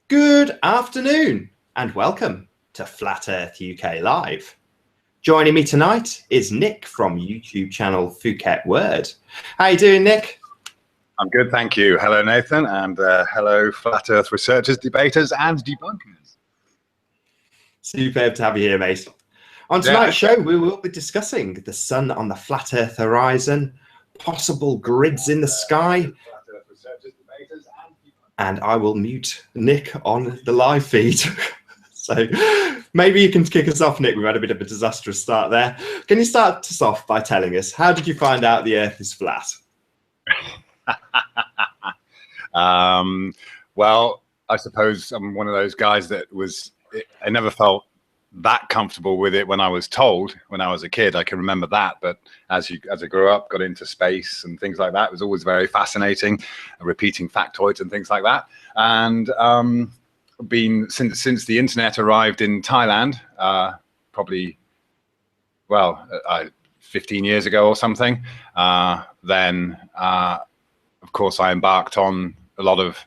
Good afternoon and welcome to Flat Earth UK Live. Joining me tonight is Nick from YouTube channel Phuket Word. How you doing, Nick? I'm good, thank you. Hello, Nathan, and hello, Flat Earth researchers, debaters, and debunkers. Superb to have you here, mate. On tonight's show, we will be discussing the sun on the Flat Earth horizon, possible grids in the sky, and I will mute Nick on the live feed. So maybe you can kick us off, Nick. We've had a bit of a disastrous start there. Can you start us off by telling us, how did you find out the Earth is flat? Well, I suppose I'm one of those guys that I never felt that comfortable with it when I was told when I was a kid. I can remember that, but as I grew up, got into space and things like that, it was always very fascinating, repeating factoids and things like that. And been since the internet arrived in Thailand, probably 15 years ago or something, then of course I embarked on a lot of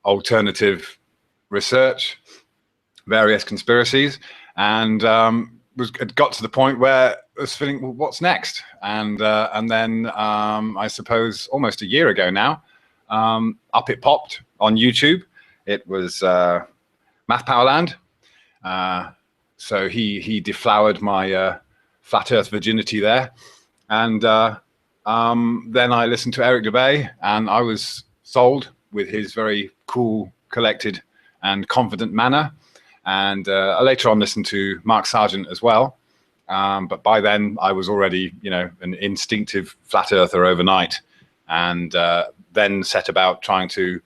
alternative research, various conspiracies, and it got to the point where I was feeling, well, what's next? And then I suppose almost a year ago now, up it popped on YouTube. It was Math Powerland. So he deflowered my flat Earth virginity there, and then I listened to Eric Dubay, and I was sold with his very cool, collected, and confident manner. And I later on listened to Mark Sargent as well. But by then I was already, an instinctive flat earther overnight, and then set about trying to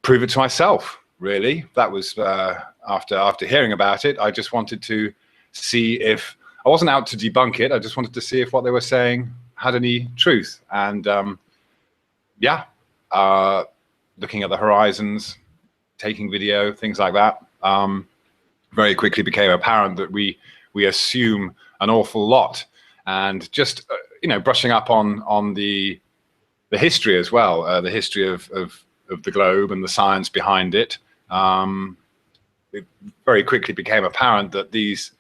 prove it to myself, really. That was after hearing about it. I just wanted to see if, I wasn't out to debunk it, I just wanted to see if what they were saying had any truth. And looking at the horizons, taking video, things like that, very quickly became apparent that we assume an awful lot. And just brushing up on the history as well, the history of the globe and the science behind it, it very quickly became apparent that these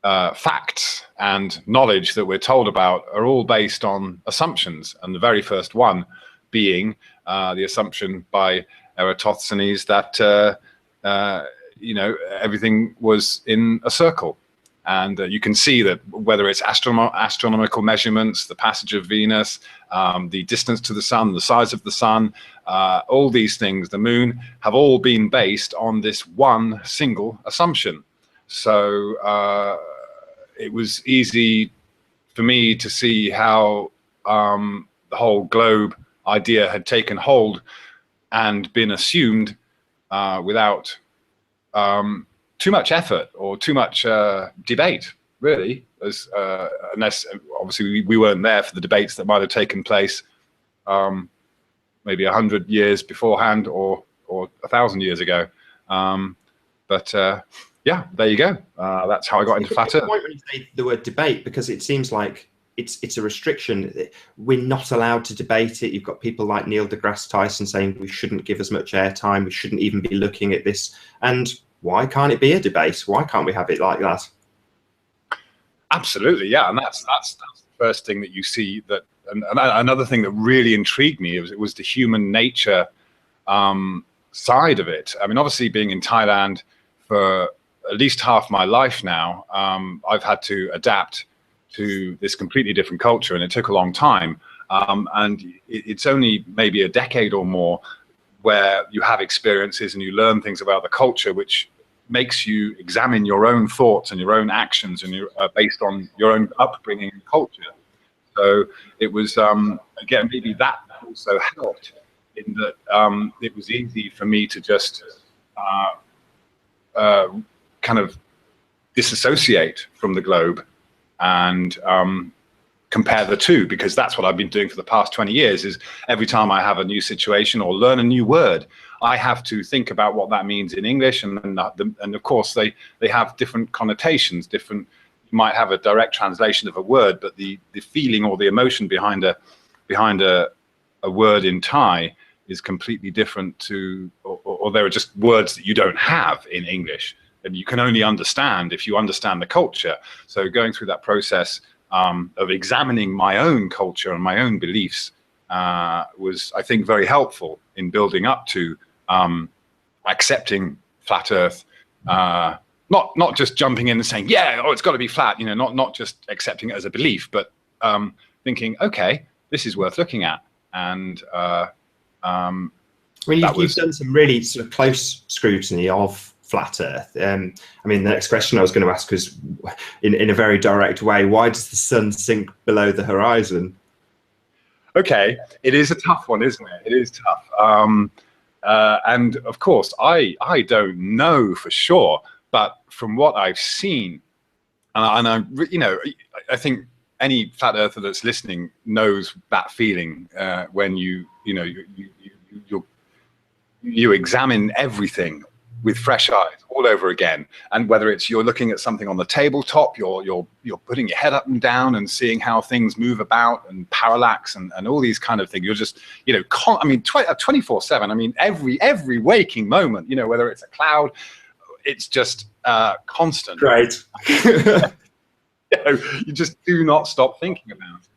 facts and knowledge that we're told about are all based on assumptions, and the very first one being the assumption by Eratosthenes that everything was in a circle. And you can see that whether it's astronomical measurements, the passage of Venus, the distance to the sun, the size of the sun, all these things, the moon, have all been based on this one single assumption. So it was easy for me to see how the whole globe idea had taken hold and been assumed without too much effort or too much debate, really, unless obviously we weren't there for the debates that might have taken place maybe 100 years beforehand or 1,000 years ago. Yeah, there you go. That's how I got into flat Earth. When you say the word debate, because it seems like it's a restriction. We're not allowed to debate it. You've got people like Neil deGrasse Tyson saying we shouldn't give as much airtime, we shouldn't even be looking at this. And why can't it be a debate? Why can't we have it like that? Absolutely, yeah. And that's the first thing that you see. That and another thing that really intrigued me was the human nature side of it. I mean, obviously, being in Thailand for at least half my life now, I've had to adapt to this completely different culture, and it took a long time. And it's only maybe a decade or more where you have experiences and you learn things about the culture, which makes you examine your own thoughts and your own actions, and you're based on your own upbringing and culture. So it was, again, maybe that also helped in that it was easy for me to just kind of disassociate from the globe and compare the two, because that's what I've been doing for the past 20 years. Is every time I have a new situation or learn a new word, I have to think about what that means in English, and of course they have different connotations. You might have a direct translation of a word, but the feeling or the emotion behind a word in Thai is completely different to, or there are just words that you don't have in English, and you can only understand if you understand the culture. So going through that process of examining my own culture and my own beliefs was, I think, very helpful in building up to accepting flat Earth. Not just jumping in and saying, yeah, oh, it's got to be flat. You know, not just accepting it as a belief, but thinking, okay, this is worth looking at. And you've done some really sort of close scrutiny of flat Earth. I mean, the next question I was going to ask was, in a very direct way, why does the sun sink below the horizon? Okay, it is a tough one, isn't it? It is tough. And of course, I don't know for sure, but from what I've seen, and I, you know, I think any flat earther that's listening knows that feeling when you examine everything with fresh eyes all over again. And whether it's you're looking at something on the tabletop, you're putting your head up and down and seeing how things move about and parallax and all these kind of things. You're just, you know, I mean, 24/7. I mean, every waking moment, you know, whether it's a cloud, it's just constant. Right. You know, you just do not stop thinking about it.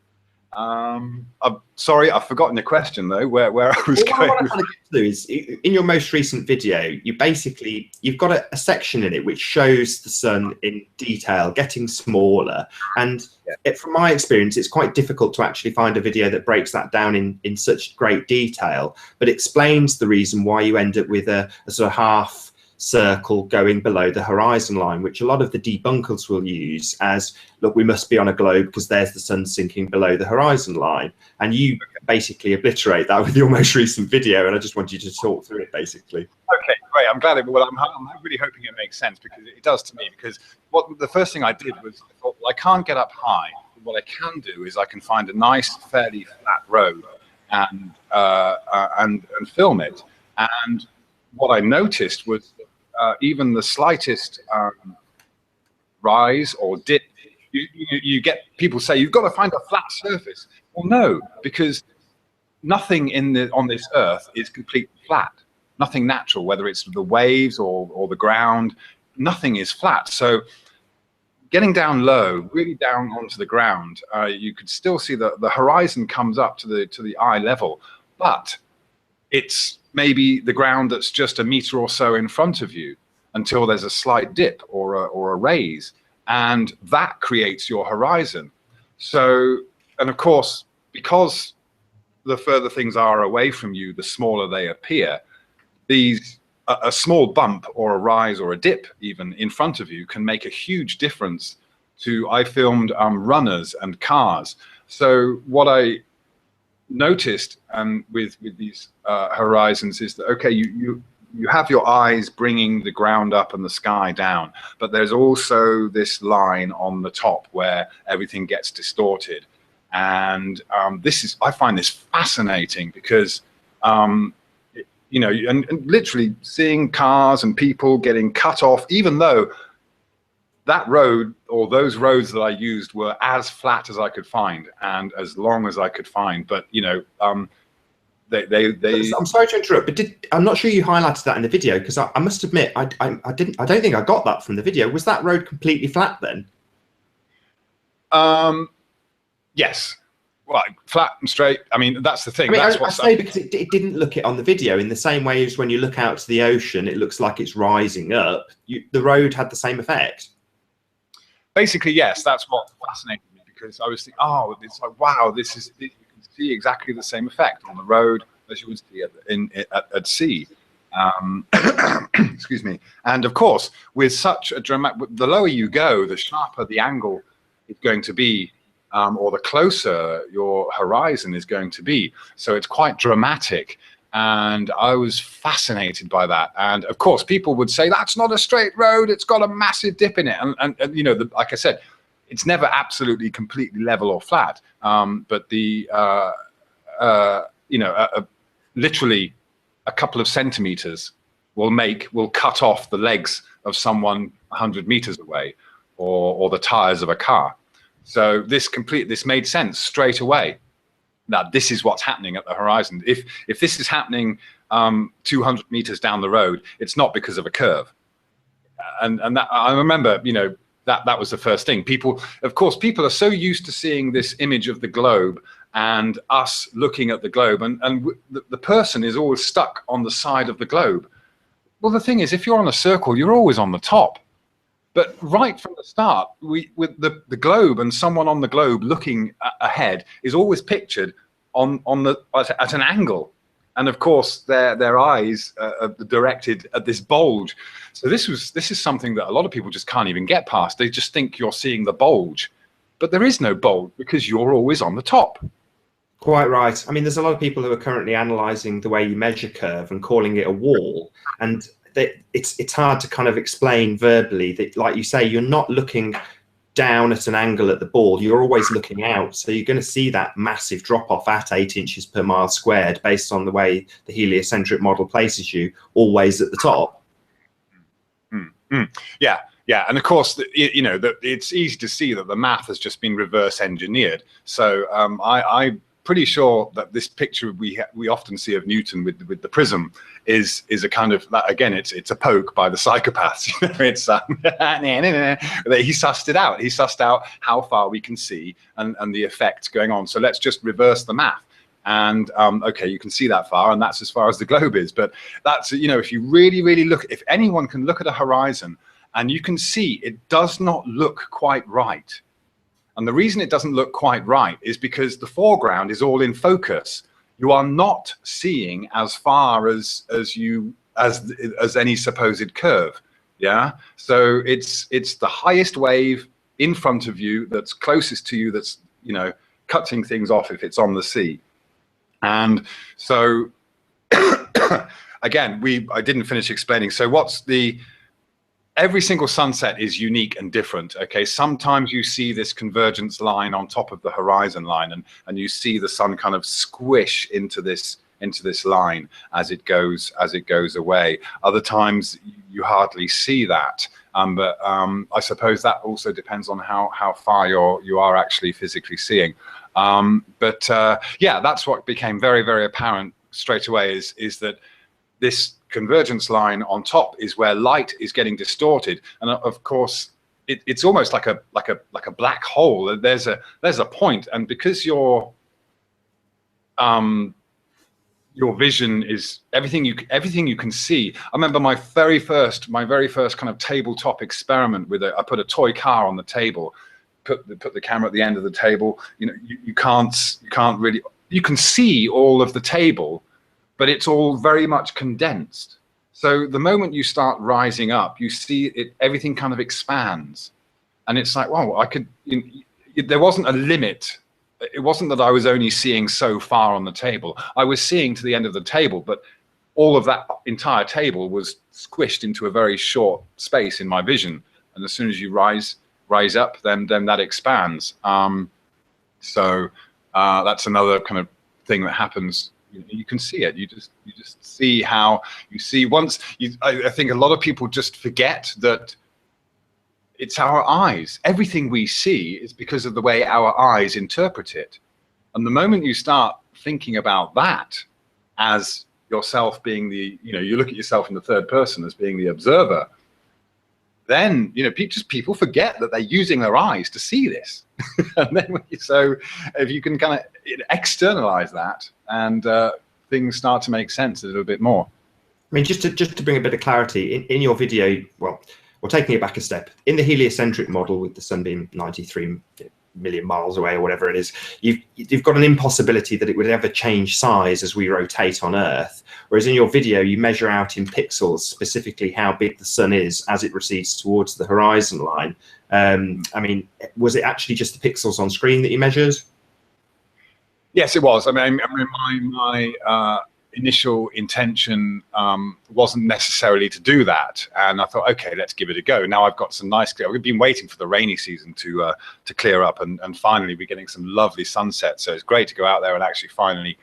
I'm sorry, I've forgotten the question though. Where I was going. What I want to get to is, in your most recent video, you've got a section in it which shows the sun in detail getting smaller, and from my experience, it's quite difficult to actually find a video that breaks that down in such great detail, but explains the reason why you end up with a sort of half circle going below the horizon line, which a lot of the debunkers will use as, look, we must be on a globe because there's the sun sinking below the horizon line. And you basically obliterate that with your most recent video, and I just want you to talk through it basically. Okay, great. I'm glad I'm really hoping it makes sense, because it does to me. Because the first thing I did was, I thought, well, I can't get up high. What I can do is I can find a nice, fairly flat road and film it. And what I noticed was even the slightest rise or dip, you get people say, you've got to find a flat surface. Well, no, because nothing on this earth is completely flat. Nothing natural, whether it's the waves or the ground, nothing is flat. So getting down low, really down onto the ground, you could still see the horizon comes up to the eye level, but it's maybe the ground that's just a meter or so in front of you until there's a slight dip or a raise, and that creates your horizon. So, and of course, because the further things are away from you, the smaller they appear, a small bump or a rise or a dip even in front of you can make a huge difference to, I filmed runners and cars. So what I noticed with these horizons is that, okay, you have your eyes bringing the ground up and the sky down, but there's also this line on the top where everything gets distorted. And I find this fascinating because you know, and literally seeing cars and people getting cut off, even though that road or those roads that I used were as flat as I could find and as long as I could find. But, you know, I'm sorry to interrupt, but I'm not sure you highlighted that in the video, because I must admit, I don't think I got that from the video. Was that road completely flat then? Yes. Well, flat and straight. I mean, that's the thing. I mean, that's I say because it didn't look it on the video in the same way as when you look out to the ocean, it looks like it's rising up. The road had the same effect. Basically, yes. That's what fascinated me, because I was thinking, oh, it's like, wow, you can see exactly the same effect on the road as you would see at sea. Excuse me. And of course, with such a dramatic, the lower you go, the sharper the angle is going to be. Or the closer your horizon is going to be. So it's quite dramatic. And I was fascinated by that. And of course, people would say, that's not a straight road, it's got a massive dip in it. And you know, like I said, it's never absolutely completely level or flat. But you know, literally a couple of centimeters will cut off the legs of someone 100 meters away, or the tires of a car. So this made sense straight away. that this is what's happening at the horizon. If this is happening 200 meters down the road, it's not because of a curve. And that, I remember, you know, that was the first thing. People, of course, people are so used to seeing this image of the globe and us looking at the globe, and the person is always stuck on the side of the globe. Well, the thing is, if you're on a circle, you're always on the top. But right from the start, with the globe and someone on the globe looking ahead is always pictured at an angle. And of course, their eyes are directed at this bulge. So this is something that a lot of people just can't even get past. They just think you're seeing the bulge, but there is no bulge because you're always on the top. Quite right. I mean, there's a lot of people who are currently analysing the way you measure curve and calling it a wall, and it's hard to kind of explain verbally that, like you say, you're not looking down at an angle at the ball, you're always looking out. So you're going to see that massive drop off at 8 inches per mile squared based on the way the heliocentric model places you, always at the top. Yeah, yeah. And of course, you know, it's easy to see that the math has just been reverse engineered. So I'm pretty sure that this picture we often see of Newton with the prism is a kind of, again, it's a poke by the psychopaths. It's he sussed it out. He sussed out how far we can see and the effects going on. So let's just reverse the math. And okay, you can see that far, and that's as far as the globe is. But that's, you know, if you really look, if anyone can look at a horizon and you can see it does not look quite right. And the reason it doesn't look quite right is because the foreground is all in focus. You are not seeing as far as any supposed curve. Yeah. So it's the highest wave in front of you that's closest to you, that's, you know, cutting things off if it's on the sea. And so again, I didn't finish explaining. So every single sunset is unique and different. Okay, sometimes you see this convergence line on top of the horizon line, and you see the sun kind of squish into this line as it goes away. Other times you hardly see that. But I suppose that also depends on how far you are actually physically seeing. Yeah, that's what became very apparent straight away, is that this convergence line on top is where light is getting distorted, and of course it's almost like a black hole. There's a point, and because your vision is everything you can see. I remember my very first kind of tabletop experiment with I put a toy car on the table, put the camera at the end of the table. You know, you can't really, you can see all of the table, but it's all very much condensed. So the moment you start rising up, you see it, everything kind of expands, and it's like, wow, there wasn't a limit. It wasn't that I was only seeing so far on the table. I was seeing to the end of the table, but all of that entire table was squished into a very short space in my vision. And as soon as you rise up, then that expands. So that's another kind of thing that happens. You can see it. You just see how you see once. I think a lot of people just forget that it's our eyes. Everything we see is because of the way our eyes interpret it. And the moment you start thinking about that as yourself being you look at yourself in the third person as being the observer, then people forget that they're using their eyes to see this. And then so if you can kind of externalize that, and things start to make sense a little bit more. I mean, just to bring a bit of clarity in your video, well, taking it back a step, in the heliocentric model with the sun being 93 million miles away or whatever it is, you've got an impossibility that it would ever change size as we rotate on Earth. Whereas in your video, you measure out in pixels specifically how big the sun is as it recedes towards the horizon line. I mean, was it actually just the pixels on screen that you measured? Yes, it was. I mean, my initial intention wasn't necessarily to do that, and I thought, okay, let's give it a go. Now I've got some nice clear. We've been waiting for the rainy season to clear up, and finally we're getting some lovely sunsets. So it's great to go out there and actually finally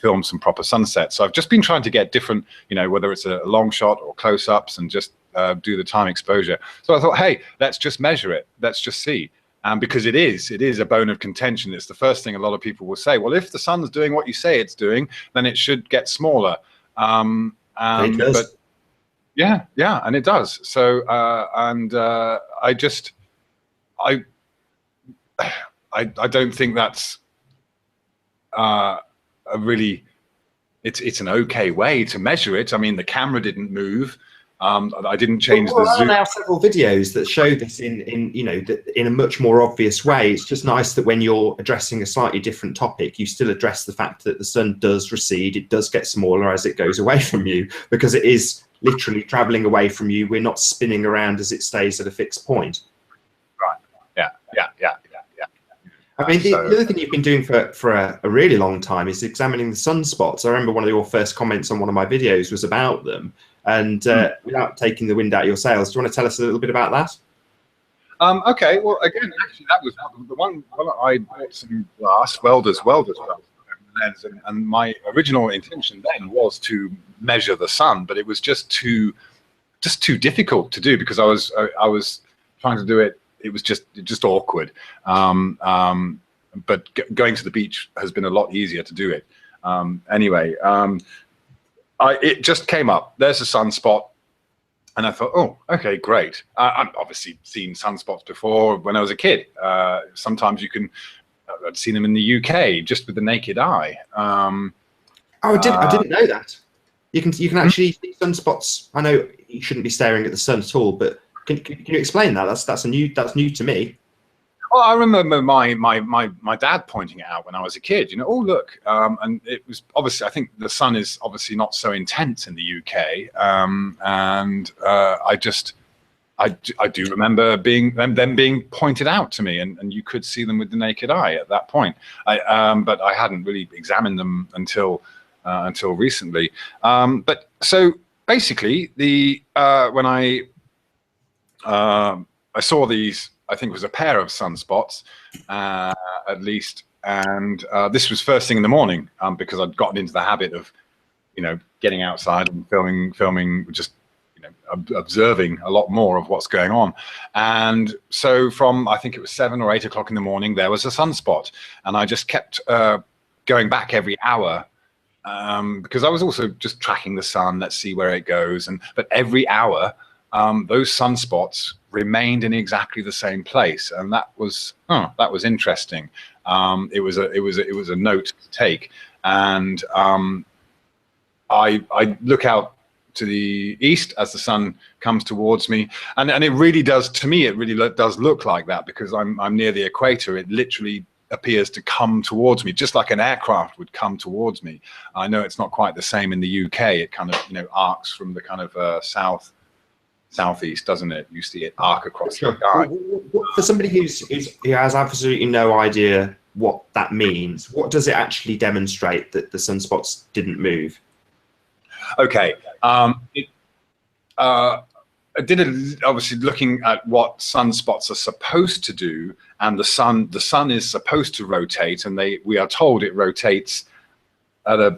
film some proper sunsets. So I've just been trying to get different, whether it's a long shot or close-ups, and just do the time exposure. So I thought, hey, let's just measure it. Let's just see. because it is a bone of contention. It's the first thing a lot of people will say. Well, if the sun's doing what you say it's doing, then it should get smaller. It does. But yeah, and it does. So I don't think that's a really. It's an okay way to measure it. I mean, the camera didn't move. I didn't change the zoom. There are now several videos that show this in in a much more obvious way. It's just nice that when you're addressing a slightly different topic, you still address the fact that the sun does recede. It does get smaller as it goes away from you, because it is literally traveling away from you. We're not spinning around as it stays at a fixed point. Right. Yeah. I mean, the other thing you've been doing for a really long time is examining the sunspots. I remember one of your first comments on one of my videos was about them. And without taking the wind out of your sails, do you want to tell us a little bit about that? Okay. Well, again, actually, that was the one. Well, I bought some glass, welders lens, and my original intention then was to measure the sun, but it was just too difficult to do, because I was trying to do it. It was just awkward. But going to the beach has been a lot easier to do it. Anyway. It just came up. There's a sunspot, and I thought, oh, okay, great. I've obviously seen sunspots before when I was a kid. Sometimes I'd seen them in the UK just with the naked eye. I didn't know that. You can actually see sunspots. I know you shouldn't be staring at the sun at all, but can you explain that? That's new to me. Well, I remember my dad pointing it out when I was a kid. Oh, look, and it was obviously. I think the sun is obviously not so intense in the UK, and I do remember them being pointed out to me, and you could see them with the naked eye at that point. But I hadn't really examined them until recently. But so basically, when I saw these. I think it was a pair of sunspots, at least, and this was first thing in the morning, because I'd gotten into the habit of, getting outside and filming, just observing a lot more of what's going on. And so from, I think it was 7 or 8 o'clock in the morning, there was a sunspot, and I just kept going back every hour, because I was also just tracking the sun. Let's see where it goes, but every hour. Those sunspots remained in exactly the same place, and that was interesting. It was a note to take, and I look out to the east as the sun comes towards me, and it really does, to me, it really does look like that, because I'm near the equator. It literally appears to come towards me, just like an aircraft would come towards me. I know it's not quite the same in the UK. It kind of arcs from the kind of southeast, doesn't it? You see it arc across the sky. For somebody who has absolutely no idea what that means, what does it actually demonstrate that the sunspots didn't move? Okay, I did obviously looking at what sunspots are supposed to do, and the sun is supposed to rotate, and we are told it rotates at a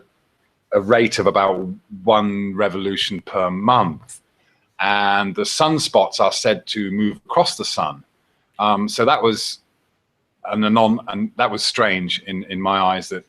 rate of about 1 revolution per month. And the sunspots are said to move across the sun. So that was and that was strange in my eyes. That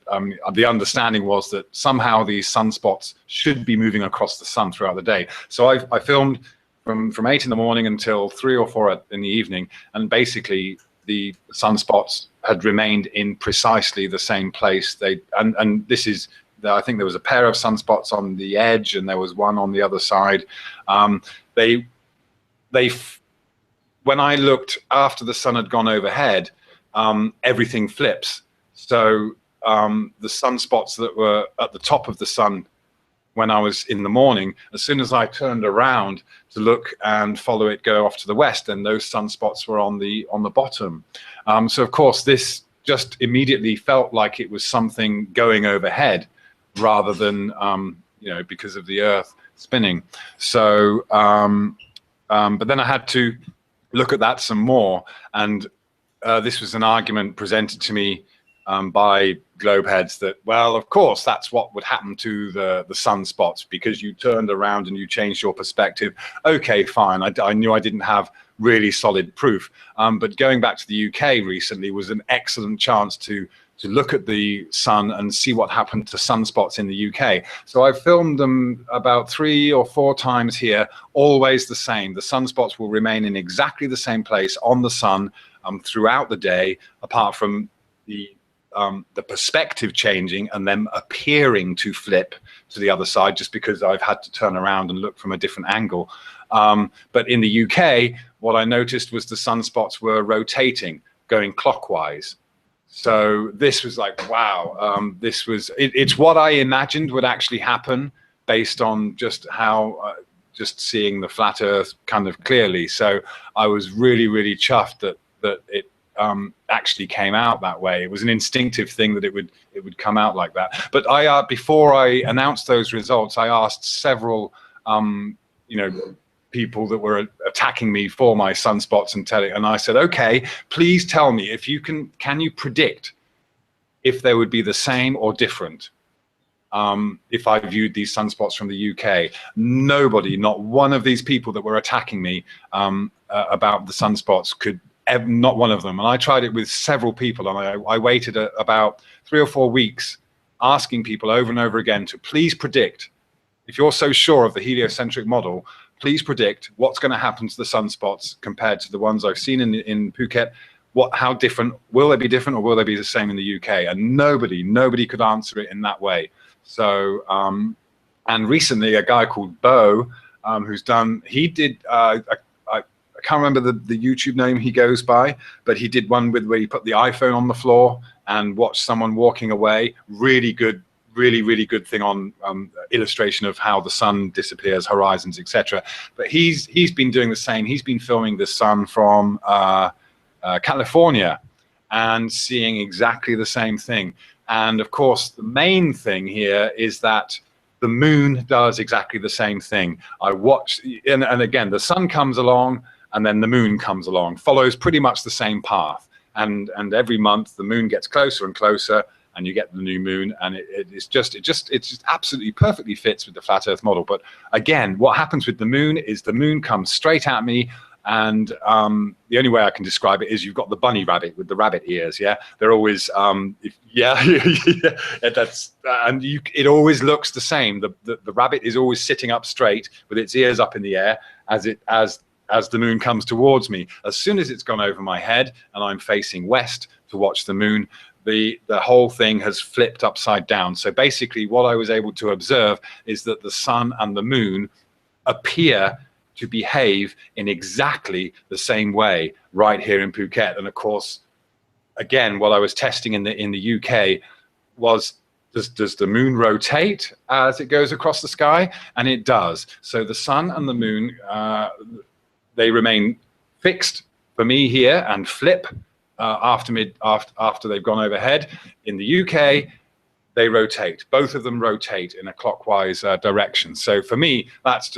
the understanding was that somehow these sunspots should be moving across the sun throughout the day. So I filmed from 8 in the morning until 3 or 4 in the evening, and basically the sunspots had remained in precisely the same place. And this is. I think there was a pair of sunspots on the edge, and there was one on the other side. When I looked after the sun had gone overhead, everything flips. So the sunspots that were at the top of the sun when I was in the morning, as soon as I turned around to look and follow it go off to the west, and those sunspots were on the bottom. So of course this just immediately felt like it was something going overhead, rather than because of the Earth spinning. So but then I had to look at that some more, and this was an argument presented to me by globe heads that, well, of course, that's what would happen to the sunspots because you turned around and you changed your perspective. Okay, fine. I knew I didn't have really solid proof. But going back to the UK recently was an excellent chance to look at the sun and see what happened to sunspots in the UK. So I filmed them about 3 or 4 times here, always the same. The sunspots will remain in exactly the same place on the sun throughout the day, apart from the perspective changing and them appearing to flip to the other side just because I've had to turn around and look from a different angle. But in the UK, what I noticed was the sunspots were rotating, going clockwise. So this was like, wow, it's what I imagined would actually happen based on just how, just seeing the flat earth kind of clearly. So I was really, really chuffed that it actually came out that way. It was an instinctive thing that it would come out like that. But before I announced those results, I asked several, people that were attacking me for my sunspots and I said, okay, please tell me if you can you predict if they would be the same or different if I viewed these sunspots from the UK? Nobody, not one of these people that were attacking me about the sunspots not one of them. And I tried it with several people, and I waited about 3 or 4 weeks asking people over and over again to please predict, if you're so sure of the heliocentric model, please predict what's going to happen to the sunspots compared to the ones I've seen in Phuket. How different, will they be different or will they be the same in the UK? And nobody could answer it in that way. So, and recently a guy called Bo, he did, I can't remember the YouTube name he goes by, but he did one where he put the iPhone on the floor and watched someone walking away. Really good, really good thing on illustration of how the sun disappears, horizons, etc. But he's been doing the same. He's been filming the sun from California and seeing exactly the same thing. And of course, the main thing here is that the moon does exactly the same thing. I watch, and again, the sun comes along and then the moon comes along, follows pretty much the same path. And every month the moon gets closer and closer, and you get the new moon, and it just absolutely perfectly fits with the flat Earth model. But again, what happens with the moon is the moon comes straight at me, and the only way I can describe it is you've got the bunny rabbit with the rabbit ears. Yeah, they're always it always looks the same. The rabbit is always sitting up straight with its ears up in the air as the moon comes towards me. As soon as it's gone over my head and I'm facing west to watch the moon, the whole thing has flipped upside down. So basically what I was able to observe is that the sun and the moon appear to behave in exactly the same way right here in Phuket. And of course, again, what I was testing in the UK was, does the moon rotate as it goes across the sky? And it does. So the sun and the moon, they remain fixed for me here and flip after they've gone overhead. In the UK, they rotate. Both of them rotate in a clockwise direction. So for me, that's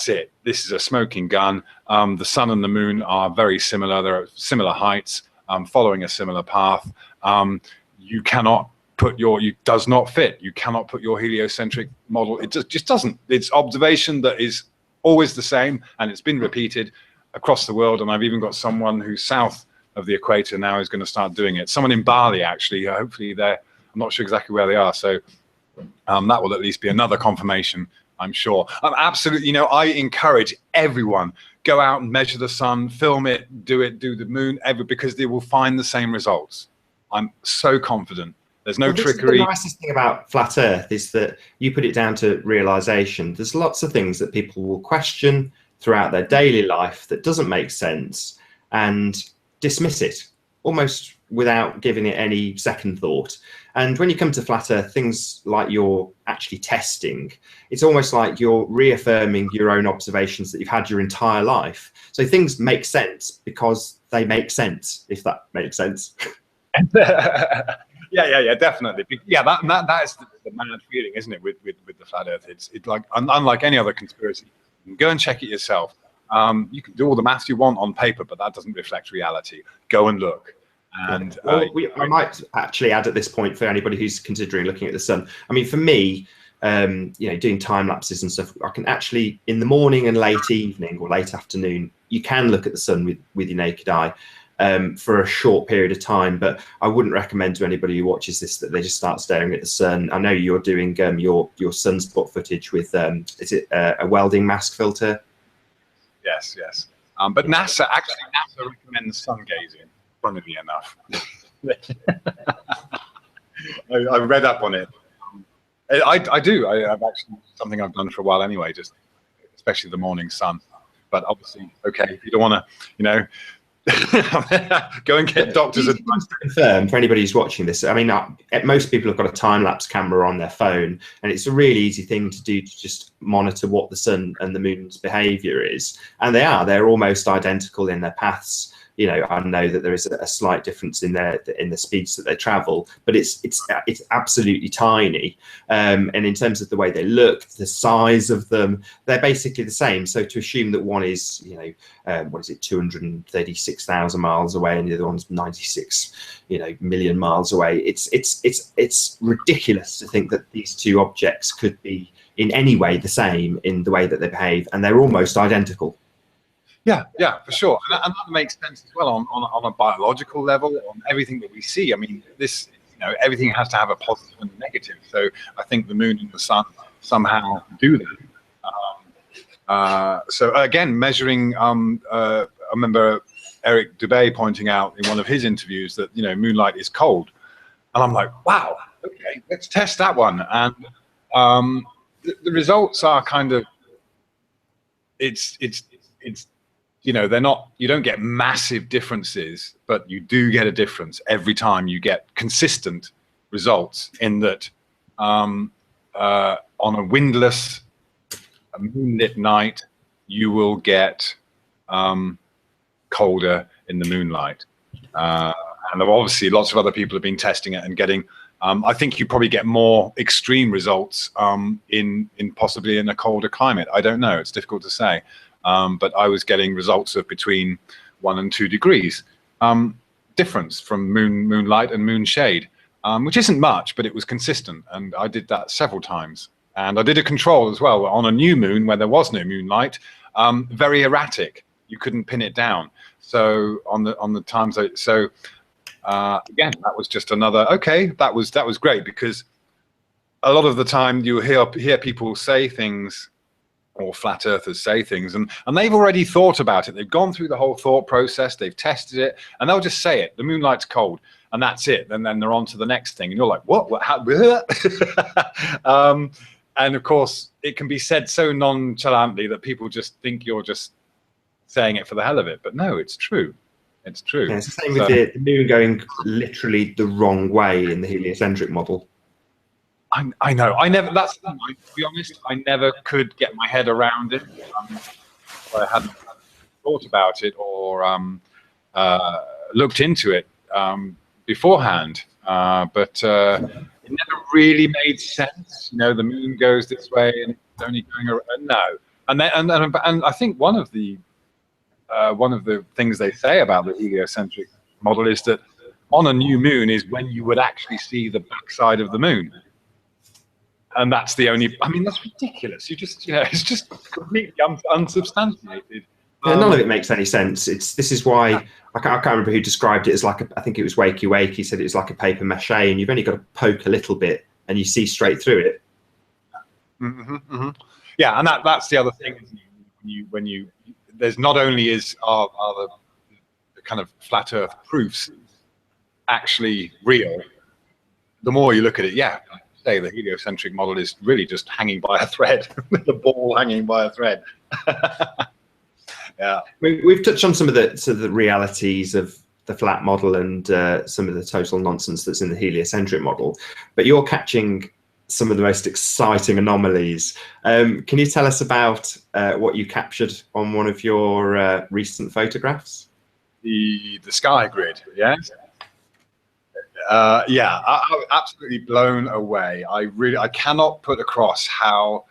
it. This is a smoking gun. The sun and the moon are very similar. They're at similar heights, following a similar path. You cannot put it does not fit. You cannot put your heliocentric model. It just doesn't. It's observation that is always the same, and it's been repeated across the world. And I've even got someone who's south of the equator now who's going to start doing it. Someone in Bali, actually. Hopefully I'm not sure exactly where they are. So that will at least be another confirmation, I'm sure. Absolutely, I encourage everyone, go out and measure the sun, film it, do the moon, because they will find the same results. I'm so confident. There's no trickery. The nicest thing about flat Earth is that you put it down to realization. There's lots of things that people will question throughout their daily life that doesn't make sense and dismiss it almost without giving it any second thought. And when you come to flat Earth, things like you're actually testing, it's almost like you're reaffirming your own observations that you've had your entire life. So things make sense because they make sense, if that makes sense. Yeah, definitely. Yeah, that is the mad feeling, isn't it, with the flat Earth? It's like, unlike any other conspiracy, you can go and check it yourself. You can do all the maths you want on paper, but that doesn't reflect reality. Go and look. And well, I might actually add at this point for anybody who's considering looking at the sun. I mean, for me, doing time lapses and stuff, I can actually in the morning and late evening or late afternoon, you can look at the sun with your naked eye for a short period of time. But I wouldn't recommend to anybody who watches this that they just start staring at the sun. I know you're doing your sunspot footage with is it a welding mask filter? Yes. But NASA recommends sun gazing. Funnily enough, I read up on it. I do. I've actually something I've done for a while anyway, just especially the morning sun. But obviously, okay, if you don't want to, go and get doctors' advice. Confirm for anybody who's watching this. I mean, most people have got a time-lapse camera on their phone, and it's a really easy thing to do to just monitor what the sun and the moon's behaviour is. And they're almost identical in their paths. I know that there is a slight difference in the speeds that they travel, but it's absolutely tiny. And in terms of the way they look, the size of them, they're basically the same. So to assume that one is, 236,000 miles away, and the other one's 96, million miles away, it's ridiculous to think that these two objects could be in any way the same in the way that they behave, and they're almost identical. Yeah, for sure, and that makes sense as well on a biological level, on everything that we see. I mean, this, everything has to have a positive and a negative. So I think the moon and the sun somehow do that. So again, measuring. I remember Eric Dubay pointing out in one of his interviews that moonlight is cold, and I'm like, wow, okay, let's test that one. And the results are kind of, it's. They're not, you don't get massive differences, but you do get a difference every time. You get consistent results in that on a windless, a moonlit night, you will get colder in the moonlight. And obviously lots of other people have been testing it and getting, I think you probably get more extreme results in possibly in a colder climate. I don't know, it's difficult to say. But I was getting results of between 1 and 2 degrees difference from moonlight and moon shade, which isn't much, but it was consistent. And I did that several times. And I did a control as well on a new moon where there was no moonlight, very erratic. You couldn't pin it down. So on the times, again, that was just another, okay, that was great, because a lot of the time you hear people say things, or flat earthers say things, and they've already thought about it. They've gone through the whole thought process, they've tested it, and they'll just say it, the moonlight's cold, and that's it. And then they're on to the next thing, and you're like, what how? And of course it can be said so nonchalantly that people just think you're just saying it for the hell of it, but no, it's true. It's true. Yeah, it's the same with the moon going literally the wrong way in the heliocentric model. I know. I never. That's, to be honest, I never could get my head around it. I hadn't thought about it or looked into it beforehand. But it never really made sense. The moon goes this way and it's only going around. No. And I think one of the things they say about the heliocentric model is that on a new moon is when you would actually see the backside of the moon. And that's the only, I mean, that's ridiculous. You just, it's just completely unsubstantiated. Yeah, none of it makes any sense. This is why, I can't remember who described it as like, I think it was Wakey Wake, he said it was like a paper mache, and you've only got to poke a little bit and you see straight through it. Yeah, and that's the other thing, isn't it? When you there's not only are the kind of flat earth proofs actually real, the more you look at it, say the heliocentric model is really just hanging by a thread, with the ball hanging by a thread. Yeah, we've touched on some of the realities of the flat model and some of the total nonsense that's in the heliocentric model, but you're catching some of the most exciting anomalies. Can you tell us about what you captured on one of your recent photographs? The sky grid, yes. Yeah, I was absolutely blown away. I cannot put across how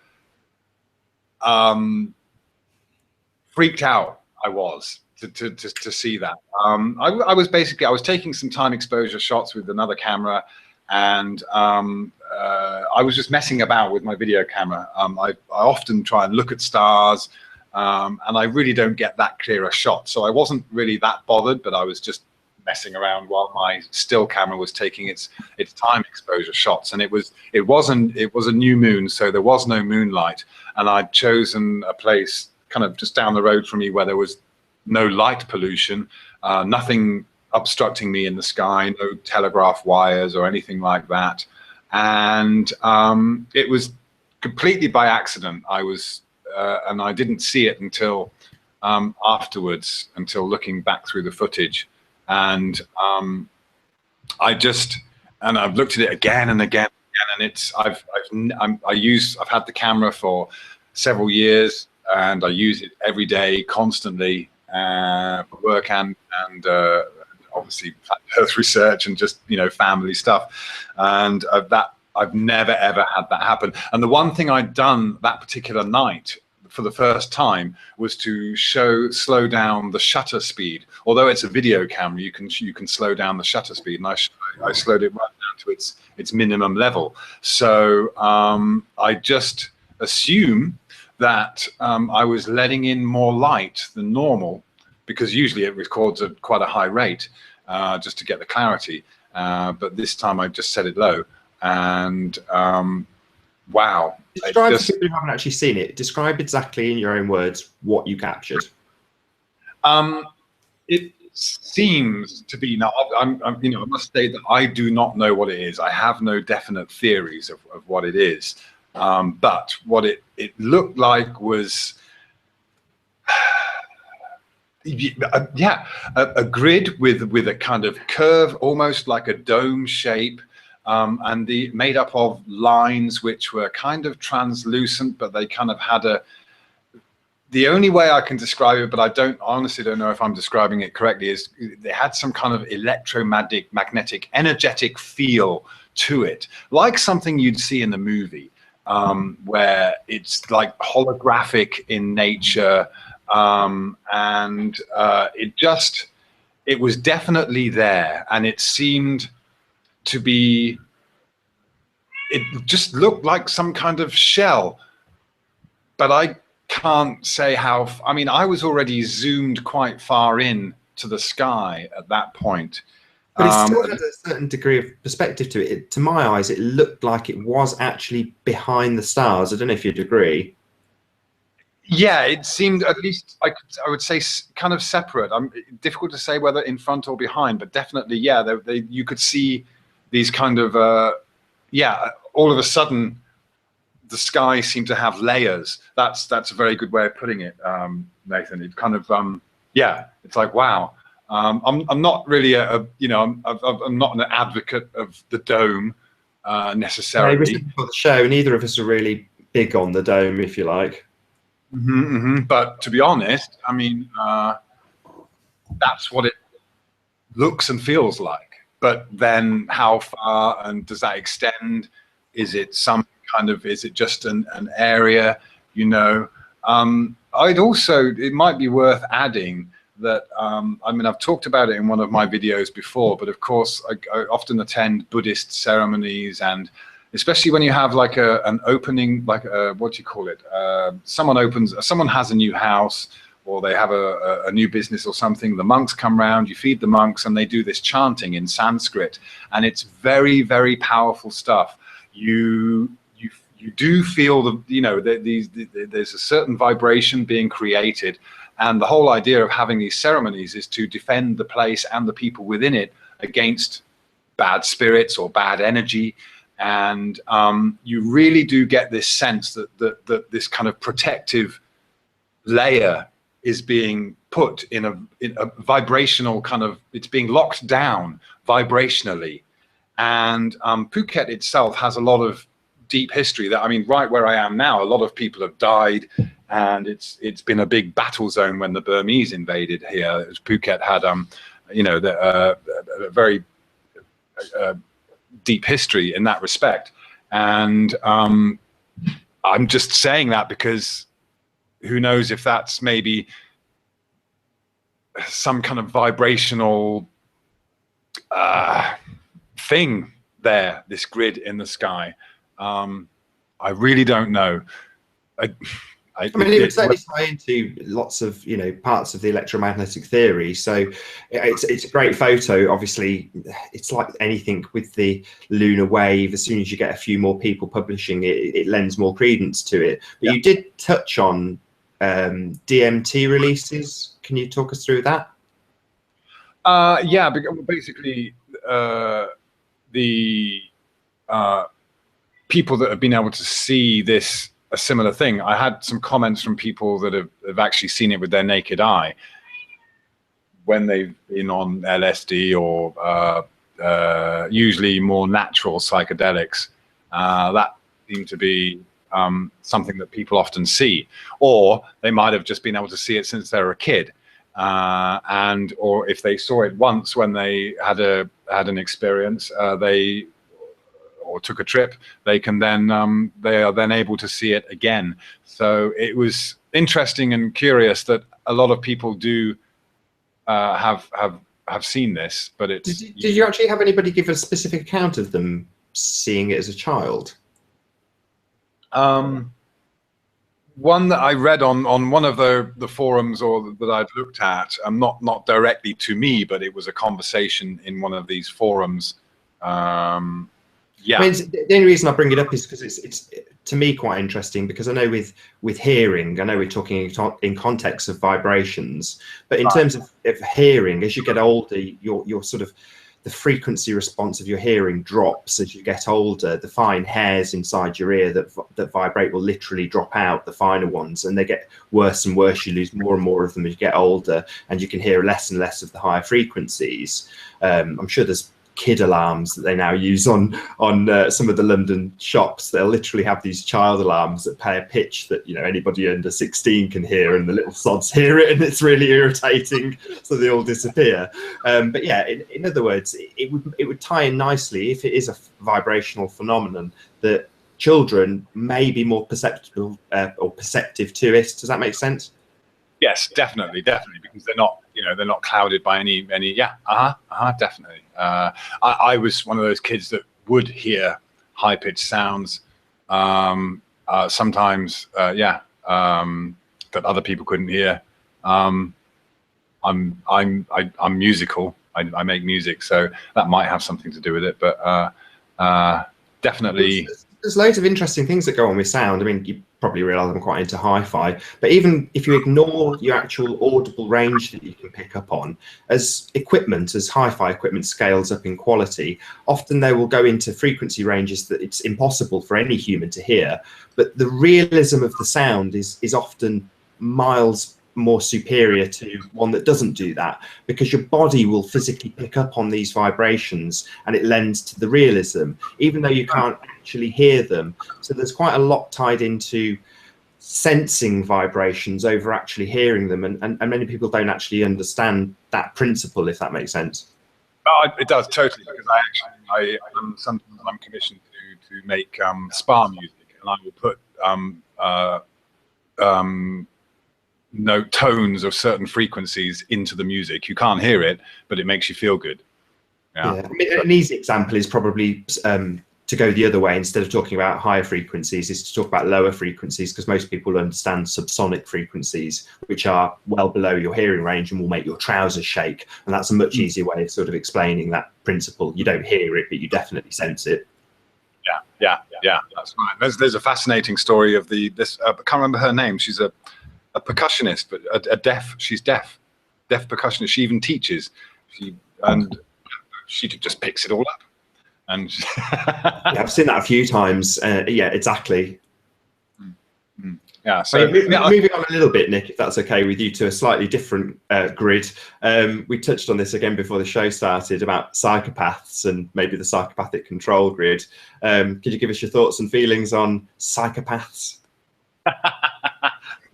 freaked out I was to see that. I was taking some time exposure shots with another camera, and I was just messing about with my video camera. I often try and look at stars, and I really don't get that clear a shot. So I wasn't really that bothered, but I was just messing around while my still camera was taking its time exposure shots. And it was a new moon, so there was no moonlight, and I'd chosen a place kind of just down the road from me where there was no light pollution, nothing obstructing me in the sky, no telegraph wires or anything like that. And it was completely by accident. And I didn't see it until afterwards, until looking back through the footage. And I've looked at it again and again, and I've had the camera for several years, and I use it every day, constantly, for work and obviously Earth research and just, you know, family stuff. And I've never ever had that happen. And the one thing I'd done that particular night for the first time was to slow down the shutter speed. Although it's a video camera, you can slow down the shutter speed, and I slowed it right down to its minimum level. So I just assume that I was letting in more light than normal, because usually it records at quite a high rate, just to get the clarity. But this time I just set it low, and wow. Describe to people who haven't actually seen it. Describe exactly in your own words what you captured. It seems to be, now you know, I must state that I do not know what it is. I have no definite theories of what it is. But what it looked like was, a grid with a kind of curve, almost like a dome shape, and made up of lines which were kind of translucent, but they kind of had the only way I can describe it, but I honestly don't know if I'm describing it correctly, is they had some kind of electromagnetic, energetic feel to it, like something you'd see in the movie, where it's like holographic in nature, and it was definitely there, and it seemed to be, it just looked like some kind of shell, but I can't say how. I mean, I was already zoomed quite far in to the sky at that point. But it still had a certain degree of perspective to it. To my eyes, it looked like it was actually behind the stars. I don't know if you'd agree. Yeah, it seemed, at least I would say, kind of separate. Difficult to say whether in front or behind, but definitely, yeah, you could see these kind of, all of a sudden, the sky seemed to have layers. That's a very good way of putting it, Nathan. It kind of, it's like, wow. I'm not really I'm not an advocate of the dome necessarily. No, for the show, neither of us are really big on the dome, if you like. But to be honest, I mean, that's what it looks and feels like. But then how far, and does that extend? Is it some kind of, is it just an area, you know? It might be worth adding that, I mean, I've talked about it in one of my videos before, but of course I often attend Buddhist ceremonies, and especially when you have like an opening, like what do you call it? Someone has a new house, or they have a new business or something. The monks come round, you feed the monks, and they do this chanting in Sanskrit, and it's very, very powerful stuff. You do feel there's a certain vibration being created, and the whole idea of having these ceremonies is to defend the place and the people within it against bad spirits or bad energy. And you really do get this sense that this kind of protective layer is being put in a vibrational kind of, it's being locked down vibrationally. And Phuket itself has a lot of deep history. That, I mean, right where I am now, a lot of people have died, and it's been a big battle zone when the Burmese invaded here. Phuket had a very deep history in that respect. And I'm just saying that because who knows if that's maybe some kind of vibrational thing there, this grid in the sky. I really don't know. I mean, it would certainly tie into lots of, you know, parts of the electromagnetic theory. So it's a great photo. Obviously, it's like anything with the lunar wave. As soon as you get a few more people publishing it, it lends more credence to it. But you did touch on DMT releases. Can you talk us through that? Yeah, basically, the people that have been able to see this, a similar thing. I had some comments from people that have actually seen it with their naked eye when they've been on LSD or usually more natural psychedelics. That seemed to be something that people often see, or they might have just been able to see it since they were a kid. Or if they saw it once when they had an experience, or took a trip, they can then they are then able to see it again. So it was interesting and curious that a lot of people do have seen this. But it's did you actually have anybody give a specific account of them seeing it as a child? One that I read on one of the forums, or that I'd looked at, not directly to me, but it was a conversation in one of these forums. Yeah. I mean, the only reason I bring it up is because it's to me quite interesting, because I know with hearing, I know we're talking in context of vibrations, but in terms of hearing, as you get older, your sort of the frequency response of your hearing drops as you get older. The fine hairs inside your ear that vibrate will literally drop out, the finer ones, and they get worse and worse. You lose more and more of them as you get older, and you can hear less and less of the higher frequencies. I'm sure there's kid alarms that they now use on some of the London shops. They'll literally have these child alarms that play a pitch that, you know, anybody under 16 can hear, and the little sods hear it, and it's really irritating, so they all disappear. But yeah, in other words, it would tie in nicely, if it is a vibrational phenomenon, that children may be more perceptible or perceptive to it. Does that make sense? Yes, definitely, because they're not, you know, they're not clouded by any. Yeah, definitely. I was one of those kids that would hear high-pitched sounds sometimes, that other people couldn't hear. I'm musical. I make music, so that might have something to do with it. But definitely, there's loads of interesting things that go on with sound. I mean, you probably realize I'm quite into hi-fi, but even if you ignore your actual audible range that you can pick up on, as hi-fi equipment scales up in quality, often they will go into frequency ranges that it's impossible for any human to hear. But the realism of the sound is often miles more superior to one that doesn't do that, because your body will physically pick up on these vibrations and it lends to the realism, even though you can't actually hear them. So there's quite a lot tied into sensing vibrations over actually hearing them, and many people don't actually understand that principle, if that makes sense. Oh, it does, totally, because sometimes I'm commissioned to make spa music, and I will put note tones of certain frequencies into the music. You can't hear it, but it makes you feel good. Yeah. I mean, an easy example is probably to go the other way. Instead of talking about higher frequencies, is to talk about lower frequencies, because most people understand subsonic frequencies, which are well below your hearing range and will make your trousers shake. And that's a much easier way of sort of explaining that principle. You don't hear it, but you definitely sense it. Yeah, that's right. There's a fascinating story of this. I can't remember her name. She's a percussionist, but she's deaf percussionist. She even teaches. She just picks it all up. And yeah, I've seen that a few times. Yeah, exactly. Yeah. So moving on a little bit, Nick, if that's okay with you, to a slightly different grid. We touched on this again before the show started about psychopaths and maybe the psychopathic control grid. Could you give us your thoughts and feelings on psychopaths?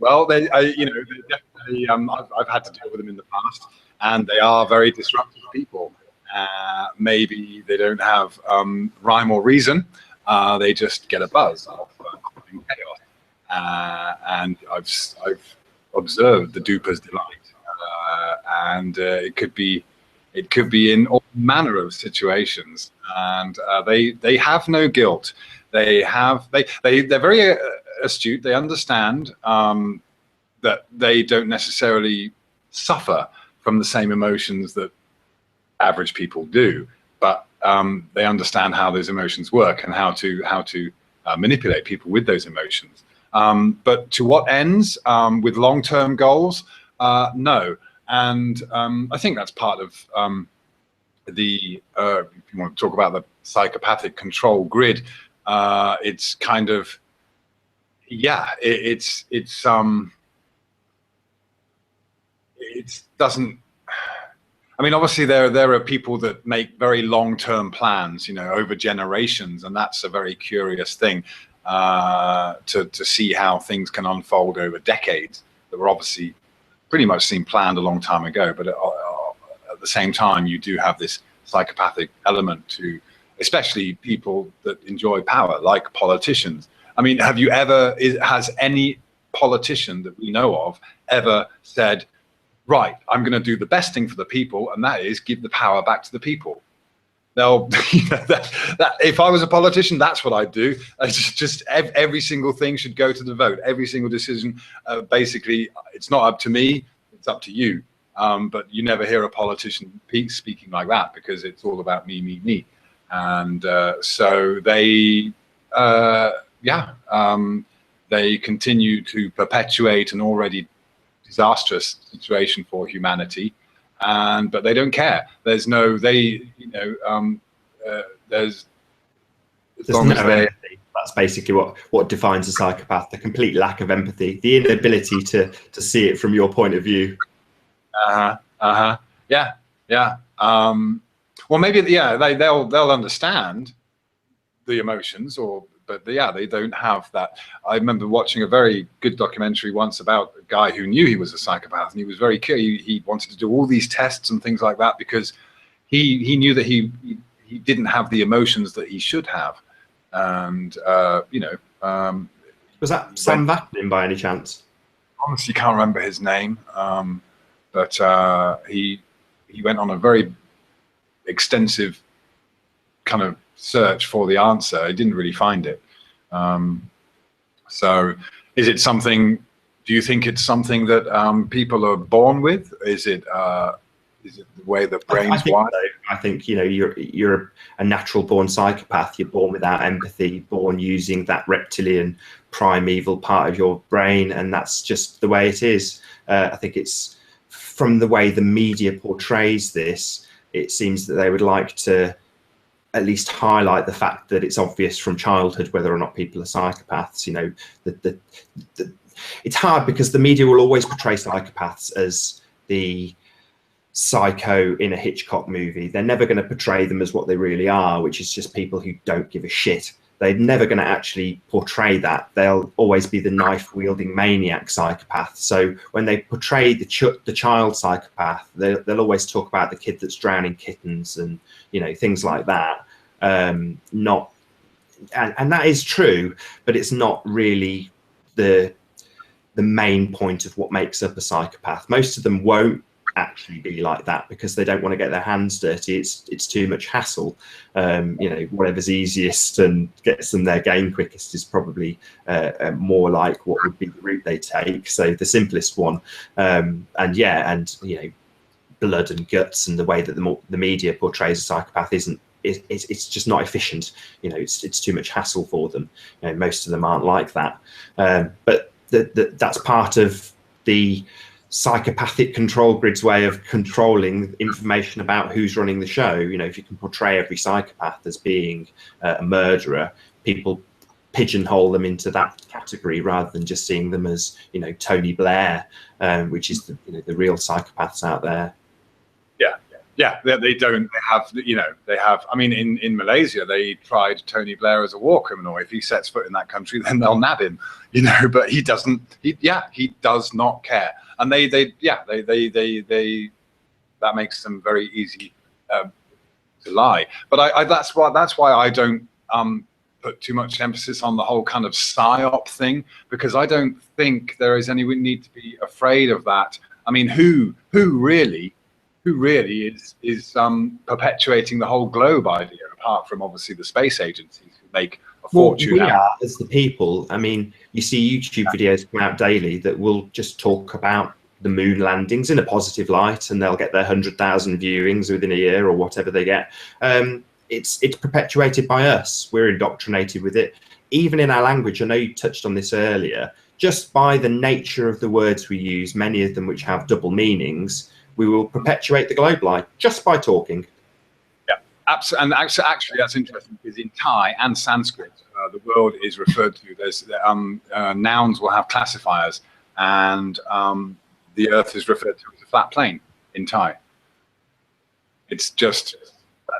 Well, they're definitely. I've had to deal with them in the past, and they are very disruptive people. Maybe they don't have rhyme or reason. They just get a buzz off causing chaos. And I've observed the duper's delight, and it could be in all manner of situations, and they have no guilt. They're very astute. They understand that they don't necessarily suffer from the same emotions that average people do, but they understand how those emotions work and how to manipulate people with those emotions. But to what ends? With long-term goals? No. And I think that's part of if you want to talk about the psychopathic control grid, it's kind of, yeah, it doesn't. I mean, obviously there are people that make very long-term plans, you know, over generations, and that's a very curious thing to see how things can unfold over decades that were obviously pretty much seemed planned a long time ago. But at the same time, you do have this psychopathic element to, especially people that enjoy power, like politicians. I mean, has any politician that we know of ever said, right, I'm going to do the best thing for the people, and that is give the power back to the people? They'll, if I was a politician, that's what I'd do. Just every single thing should go to the vote. Every single decision, basically, it's not up to me, it's up to you. But you never hear a politician speaking like that, because it's all about me, me, me. And so they, they continue to perpetuate an already disastrous situation for humanity, but they don't care. There's no, there's no empathy. That's basically what defines a psychopath: the complete lack of empathy, the inability to see it from your point of view. Yeah. Well, maybe they'll understand the emotions, but they don't have that. I remember watching a very good documentary once about a guy who knew he was a psychopath, and he was very clear. He wanted to do all these tests and things like that because he knew that he didn't have the emotions that he should have. And was that Sam Vaknin by any chance? Honestly, can't remember his name, but he went on a very extensive kind of search for the answer. I didn't really find it. So is it something, do you think it's something that people are born with? Is it the way the brain's wired? So. I think, you know, you're a natural born psychopath. You're born without empathy, born using that reptilian primeval part of your brain, and that's just the way it is. I think it's from the way the media portrays this, it seems that they would like to at least highlight the fact that it's obvious from childhood whether or not people are psychopaths. You know, it's hard because the media will always portray psychopaths as the psycho in a Hitchcock movie. They're never going to portray them as what they really are, which is just people who don't give a shit. They're never going to actually portray that. They'll always be the knife-wielding maniac psychopath. So when they portray the child psychopath, they'll always talk about the kid that's drowning kittens and, you know, things like that. And that is true, but it's not really the main point of what makes up a psychopath. Most of them won't actually be like that because they don't want to get their hands dirty. It's too much hassle. You know, whatever's easiest and gets them their game quickest is probably more like what would be the route they take. So the simplest one, and you know, blood and guts and the way that the media portrays a psychopath it's just not efficient. You know, it's too much hassle for them. You know, most of them aren't like that. But that's part of the psychopathic control grid's way of controlling information about who's running the show. You know, if you can portray every psychopath as being a murderer, people pigeonhole them into that category rather than just seeing them as, you know, Tony Blair, which is the real psychopaths out there. They don't. They have. I mean, in Malaysia, they tried Tony Blair as a war criminal. If he sets foot in that country, then they'll nab him. You know, but he doesn't. He does not care. And they that makes them very easy to lie. But that's why I don't put too much emphasis on the whole kind of psyop thing, because I don't think there is any need to be afraid of that. I mean, who really who really is perpetuating the whole globe idea, apart from obviously the space agencies who make a fortune we out. are, as the people. I mean, you see YouTube videos come out daily that will just talk about the moon landings in a positive light, and they'll get their 100,000 viewings within a year or whatever they get. It's perpetuated by us. We're indoctrinated with it. Even in our language, I know you touched on this earlier, just by the nature of the words we use, many of them which have double meanings, we will perpetuate the globe lie just by talking. Yeah, absolutely. And actually, that's interesting, because in Thai and Sanskrit, the world is referred to. There's nouns will have classifiers, and the earth is referred to as a flat plane in Thai. It's just,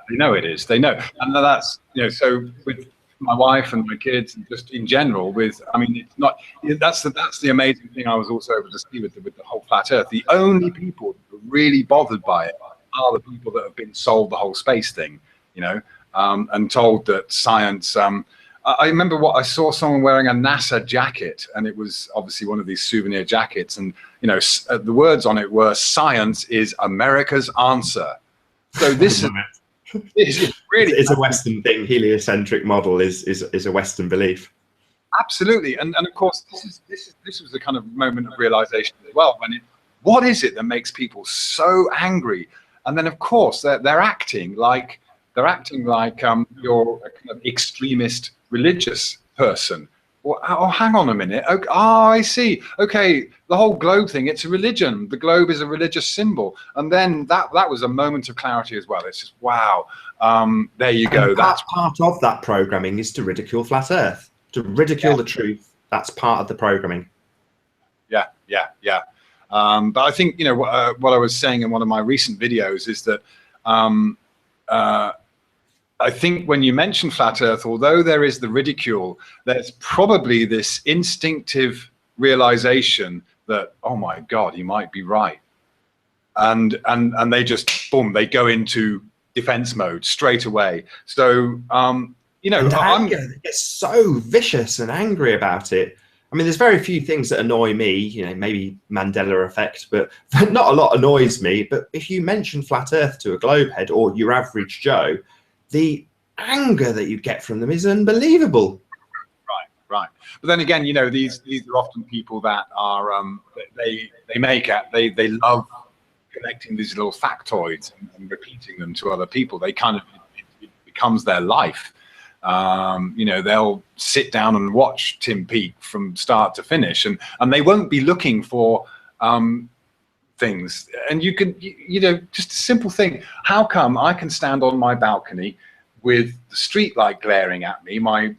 they know it is. They know, and that's, you know, so with my wife and my kids, and just in general, with, I mean, it's not, that's the amazing thing I was also able to see with the whole flat earth. The only people who are really bothered by it are the people that have been sold the whole space thing, you know, and told that science, I remember I saw someone wearing a NASA jacket, and it was obviously one of these souvenir jackets, and, you know, the words on it were, "Science is America's answer." So this is really, it's a Western thing. Heliocentric model is a Western belief. Absolutely, and of course this was the kind of moment of realization as well, when what is it that makes people so angry? And then of course they're acting like you're a kind of extremist religious person. Well, oh, hang on a minute. Oh, I see. Okay, the whole globe thing, it's a religion. The globe is a religious symbol. And then that was a moment of clarity as well. It's just, wow, there you go. That's part of that programming, is to ridicule flat earth, to ridicule the truth. That's part of the programming. Yeah. But I think, you know, what I was saying in one of my recent videos is that I think when you mention flat earth, although there is the ridicule, there's probably this instinctive realization that, oh my God, you might be right. And they just, boom, they go into defense mode straight away. So, you know, they get so vicious and angry about it. I mean, there's very few things that annoy me, you know, maybe Mandela effect, but not a lot annoys me. But if you mention flat earth to a globehead or your average Joe, the anger that you get from them is unbelievable. Right. But then again, you know, these are often people that are they love collecting these little factoids and repeating them to other people. They kind of, it becomes their life. You know, they'll sit down and watch Tim Peake from start to finish, and they won't be looking for things. And you can, you know, just a simple thing. How come I can stand on my balcony with the street light glaring at me, the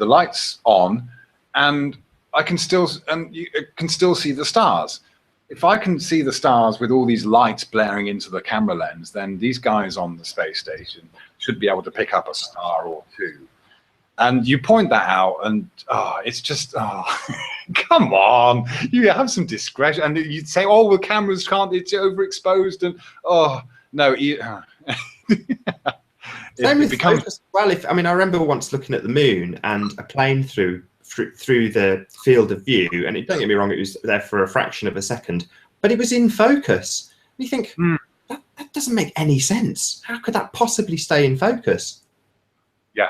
lights on, and you can still see the stars? If I can see the stars with all these lights blaring into the camera lens, then these guys on the space station should be able to pick up a star or two. And you point that out, and it's just, come on, you have some discretion. And you'd say, oh, the cameras can't, it's overexposed, and no. It becomes, well, I mean, I remember once looking at the moon and a plane through the field of view, and don't get me wrong, it was there for a fraction of a second, but it was in focus. And you think, that doesn't make any sense. How could that possibly stay in focus? Yeah.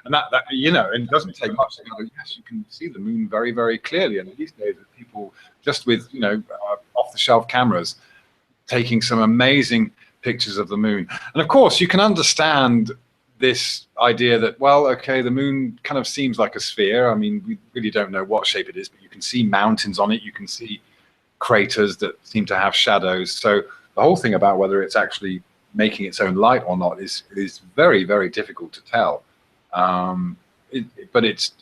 And that you know, and it doesn't take much to go, yes, you can see the moon very, very clearly. And these days, people just with, you know, off-the-shelf cameras taking some amazing pictures of the moon. And of course, you can understand this idea that, well, okay, the moon kind of seems like a sphere. I mean, we really don't know what shape it is, but you can see mountains on it. You can see craters that seem to have shadows. So the whole thing about whether it's actually making its own light or not is very, very difficult to tell. But it's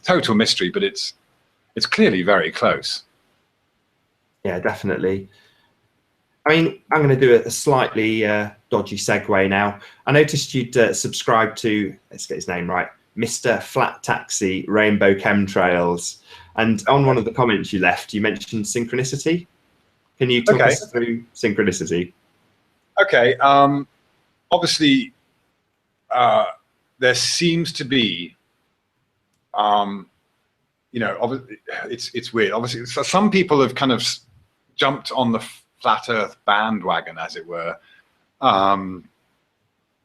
total mystery, but it's clearly very close. Yeah, definitely. I mean, I'm going to do a slightly dodgy segue now. I noticed you'd subscribed to, let's get his name right, Mr. Flat Taxi Rainbow Chemtrails. And on one of the comments you left, you mentioned synchronicity. Can you talk us through synchronicity? Okay. Obviously, there seems to be, you know, it's weird. Obviously, so some people have kind of jumped on the flat Earth bandwagon, as it were, kind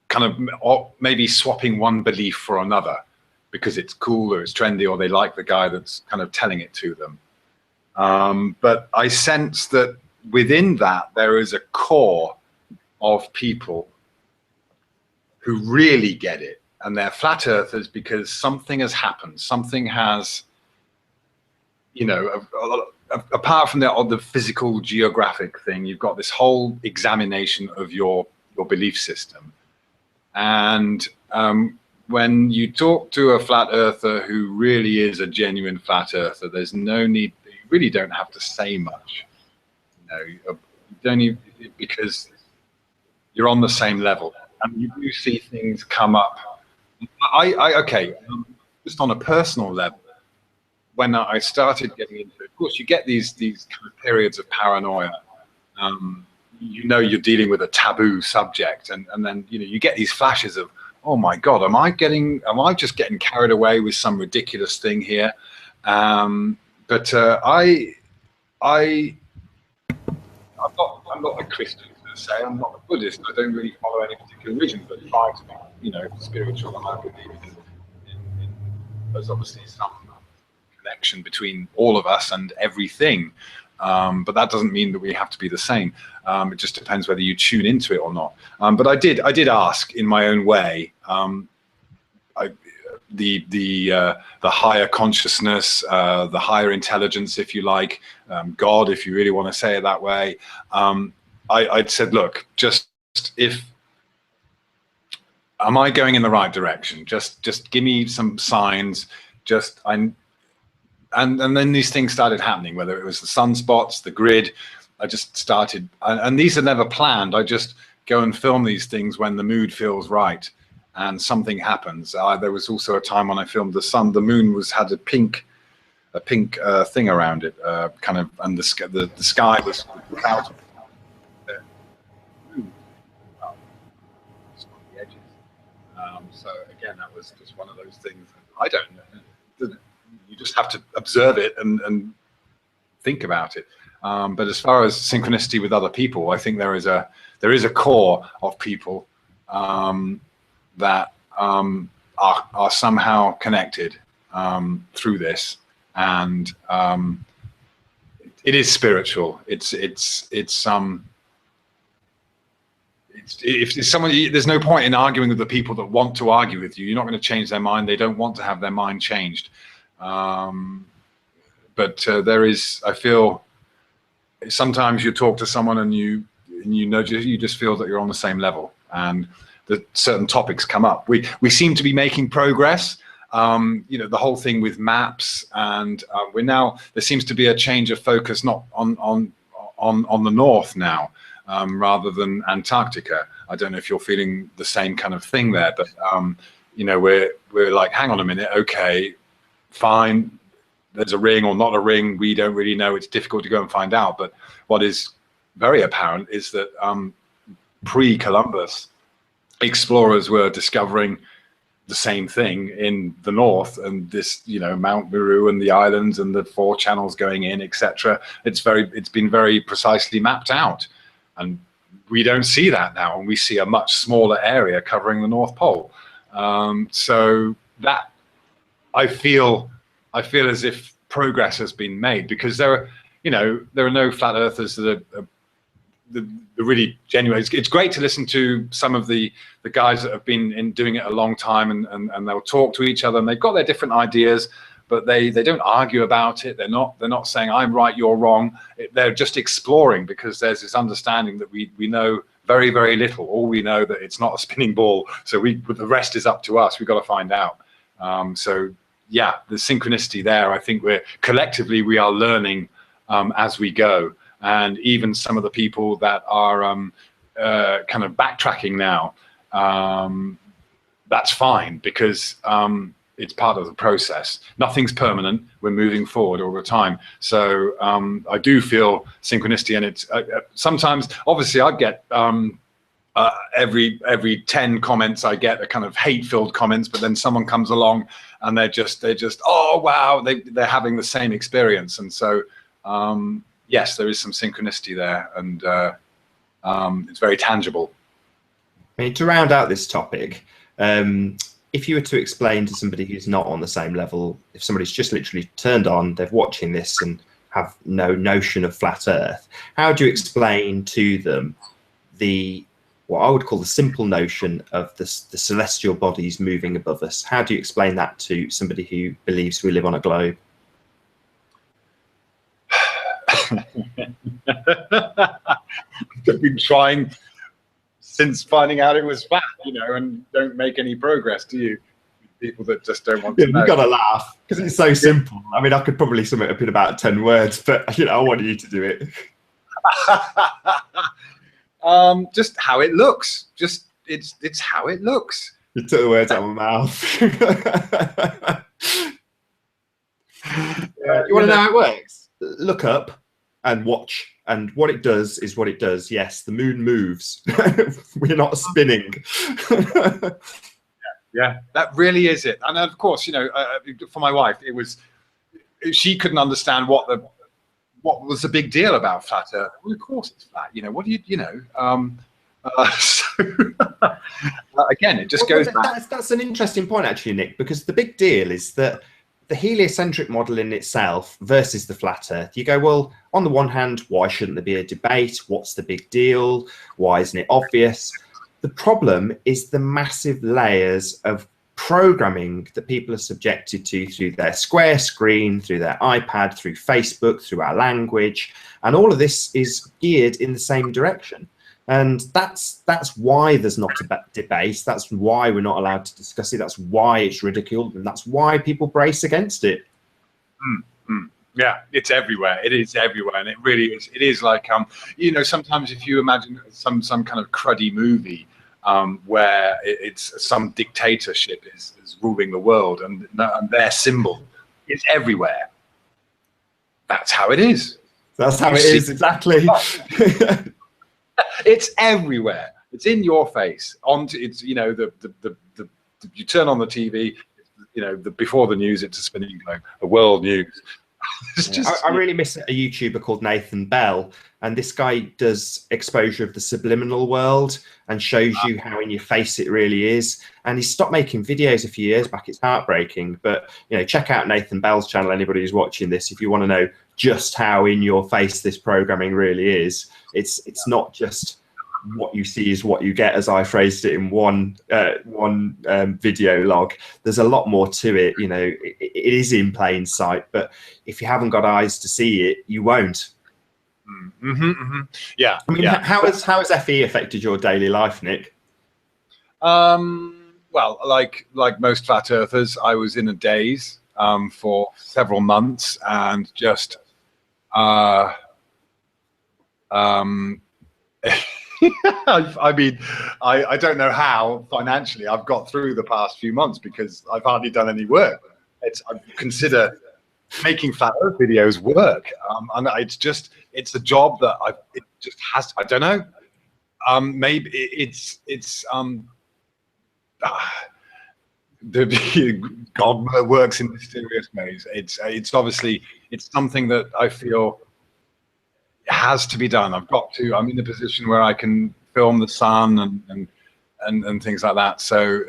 of, or maybe swapping one belief for another because it's cool or it's trendy, or they like the guy that's kind of telling it to them. But I sense that within that there is a core of people who really get it, and they're flat earthers because something has happened, something has, you know, apart from the physical geographic thing, you've got this whole examination of your belief system. And when you talk to a flat earther who really is a genuine flat earther, there's no need, you really don't have to say much. You don't even, because you're on the same level, and you do see things come up. Okay, just on a personal level, when I started getting into it, of course, you get these kind of periods of paranoia. You know you're dealing with a taboo subject, and then you get these flashes of, oh my God, am I just getting carried away with some ridiculous thing here? I'm not a Christian per se. I'm not a Buddhist. I don't really follow any particular religion, but try to be, spiritual. And I believe there's obviously some connection between all of us and everything. But that doesn't mean that we have to be the same. It just depends whether you tune into it or not. But I did ask in my own way, the higher consciousness, the higher intelligence, if you like, God, if you really want to say it that way. I'd said, look, am I going in the right direction? Just give me some signs. And then these things started happening, whether it was the sunspots, the grid. I just started, and these are never planned. I just go and film these things when the mood feels right, and something happens. There was also a time when I filmed the sun. The moon had a pink thing around it, kind of, and the sky was cloudy. The edges. So again, that was just one of those things. I don't know. You just have to observe it and think about it. But as far as synchronicity with other people, I think there is a core of people that are somehow connected through this, and it is spiritual. If someone, there's no point in arguing with the people that want to argue with you. You're not going to change their mind. They don't want to have their mind changed. But there is, I feel, sometimes you talk to someone and you just feel that you're on the same level, and that certain topics come up. We seem to be making progress. The whole thing with maps, and there seems to be a change of focus, not on the north now, rather than Antarctica. I don't know if you're feeling the same kind of thing there, but we're like, hang on a minute, okay, fine, there's a ring or not a ring, we don't really know, it's difficult to go and find out. But what is very apparent is that pre-Columbus, explorers were discovering the same thing in the north, and this, Mount Meru and the islands and the 4 channels going in, etc. It's been very precisely mapped out, and we don't see that now, and we see a much smaller area covering the North Pole. So that, I feel as if progress has been made, because there are no flat earthers that are the really genuine. It's great to listen to some of the guys that have been doing it a long time, and they'll talk to each other, and they've got their different ideas, but they don't argue about it. They're not saying I'm right, you're wrong. They're just exploring, because there's this understanding that we know very, very little. All we know that it's not a spinning ball, so the rest is up to us. We've got to find out. So yeah, the synchronicity there, I think we are learning as we go. And even some of the people that are kind of backtracking now, that's fine, because it's part of the process. Nothing's permanent. We're moving forward all the time. So I do feel synchronicity, and it's sometimes, obviously, I get every 10 comments I get are kind of hate-filled comments, but then someone comes along and they're just, oh wow, they're having the same experience. And so yes, there is some synchronicity there, and it's very tangible. I mean, to round out this topic, if you were to explain to somebody who's not on the same level, if somebody's just literally turned on, they're watching this and have no notion of flat Earth, how do you explain to them what I would call the simple notion of the celestial bodies moving above us? How do you explain that to somebody who believes we live on a globe? I've been trying since finding out it was flat, you know, and don't make any progress, do you? People that just don't want to know. You've got to laugh because it's so simple. I mean, I could probably sum it up in about 10 words, but you know, I want you to do it. Just how it looks. Just it's how it looks. You took the words out of my mouth. You want to know how it works? Look up and watch, and what it does is what it does. Yes, the moon moves. We're not spinning. Yeah, that really is it. And of course, you know, for my wife, she couldn't understand what was the big deal about flat Earth. Well, of course it's flat. You know, what do you know? So again, it just goes back. That's an interesting point, actually, Nick, because the big deal is that the heliocentric model in itself versus the flat Earth. You go, well, on the one hand, why shouldn't there be a debate? What's the big deal? Why isn't it obvious? The problem is the massive layers of programming that people are subjected to through their square screen, through their iPad, through Facebook, through our language. And all of this is geared in the same direction. And that's why there's not a debate. That's why we're not allowed to discuss it. That's why it's ridiculed. And that's why people brace against it. Yeah, it's everywhere. It is everywhere, and it really is. It is like you know, sometimes if you imagine some kind of cruddy movie where it's some dictatorship is ruling the world, and their symbol is everywhere. That's how it is. That's how it is, exactly. It's everywhere. It's in your face. It's, you know, you turn on the TV. You know, before the news, it's a spinning globe. The world news. I really miss a YouTuber called Nathan Bell, and this guy does exposure of the subliminal world and shows you how in your face it really is. And he stopped making videos a few years back. It's heartbreaking, but you know, check out Nathan Bell's channel, anybody who's watching this, if you want to know just how in your face this programming really is. It's not just what you see is what you get, as I phrased it in one video log. There's a lot more to it. You know, it is in plain sight, but if you haven't got eyes to see it, you won't. Yeah. I mean, how has FE affected your daily life, Nick? Well, like most flat earthers, I was in a daze for several months, and just I mean, I don't know how financially I've got through the past few months, because I've hardly done any work. I consider making flat earth videos work, and it's a job that I don't know. Maybe God works in mysterious ways. It's obviously something that I feel has to be done. I'm in a position where I can film the sun and things like that. So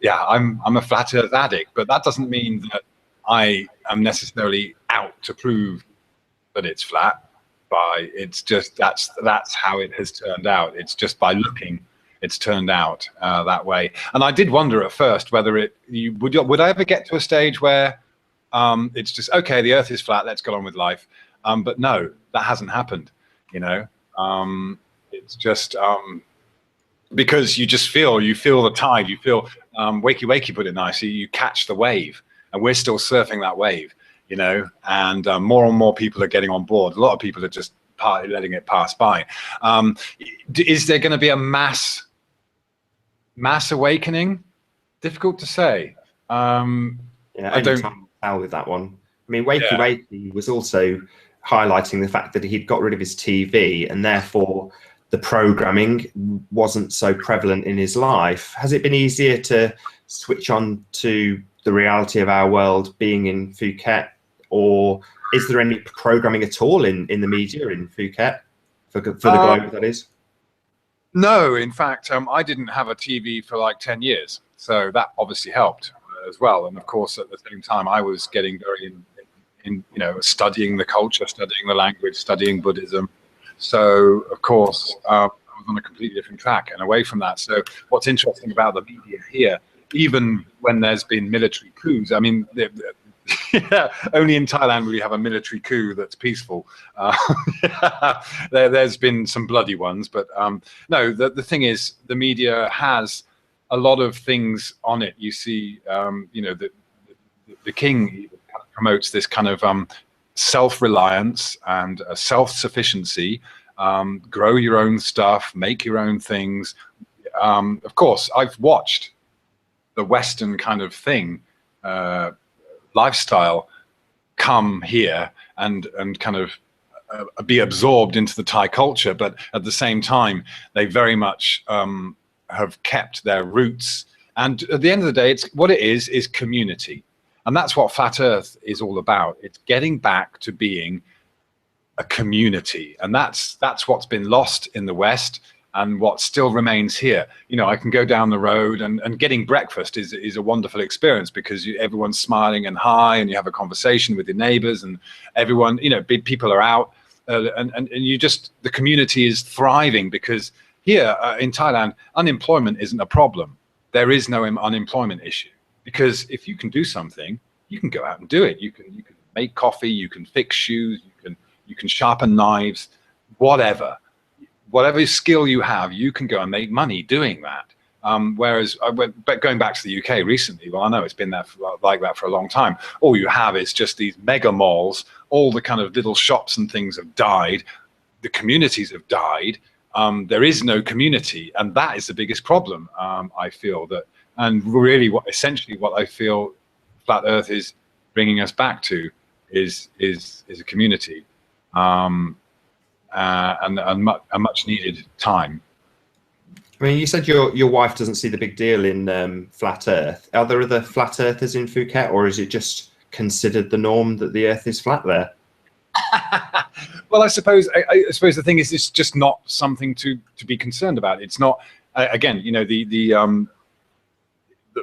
I'm a flat earth addict, but that doesn't mean that I am necessarily out to prove that it's flat. It's just that's how it has turned out. It's just by looking, it's turned out that way. And I did wonder at first whether would I ever get to a stage where it's just, okay, the earth is flat, let's get on with life. But no, that hasn't happened, you know. It's just because you feel the tide, you feel Wakey put it nicely, you catch the wave, and we're still surfing that wave, you know, and more and more people are getting on board. A lot of people are just letting it pass by. Is there going to be a mass awakening? Difficult to say. Yeah, I don't tell with that one. I mean, Wakey was also highlighting the fact that he'd got rid of his TV, and therefore the programming wasn't so prevalent in his life. Has it been easier to switch on to the reality of our world being in Phuket or is there any programming at all in the media in Phuket for the globe, that is? No, in fact, I didn't have a TV for like 10 years, so that obviously helped as well. And of course, at the same time, I was getting very in studying the culture, studying the language, studying Buddhism. So of course, I was on a completely different track and away from that. So what's interesting about the media here, even when there's been military coups, I mean, yeah, only in Thailand will you have a military coup that's peaceful. There's been some bloody ones, but no, the thing is, the media has a lot of things on it. You see, the king promotes this kind of self-reliance and self-sufficiency, grow your own stuff, make your own things. Of course, I've watched the Western kind of thing, lifestyle, come here and kind of be absorbed into the Thai culture, but at the same time, they very much have kept their roots. And at the end of the day, it's what it is community. And that's what Flat Earth is all about. It's getting back to being a community. And that's what's been lost in the West and what still remains here. You know, I can go down the road and getting breakfast is a wonderful experience because everyone's smiling and hi, and you have a conversation with your neighbors, and everyone, people are out, and you just, the community is thriving because here in Thailand, unemployment isn't a problem. There is no unemployment issue. Because if you can do something, you can go out and do it. You can make coffee, you can fix shoes, you can sharpen knives, whatever skill you have, you can go and make money doing that. Whereas going back to the UK recently, well, I know it's been like that for a long time. All you have is just these mega malls. All the kind of little shops and things have died. The communities have died. There is no community, and that is the biggest problem. I feel that. And really, essentially what I feel Flat Earth is bringing us back to is a community, and a much needed time. I mean, you said your wife doesn't see the big deal in Flat Earth. Are there other Flat Earthers in Phuket, or is it just considered the norm that the Earth is flat there? Well, I suppose the thing is, it's just not something to be concerned about. It's not. Again,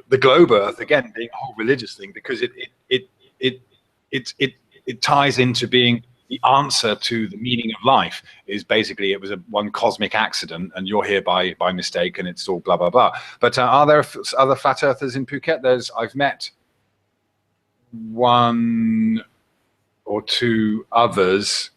the globe Earth, again, being a whole religious thing, because it ties into being the answer to the meaning of life. Is basically, it was one cosmic accident and you're here by mistake, and it's all blah blah blah. But are there other Flat Earthers in Phuket? I've met one or two others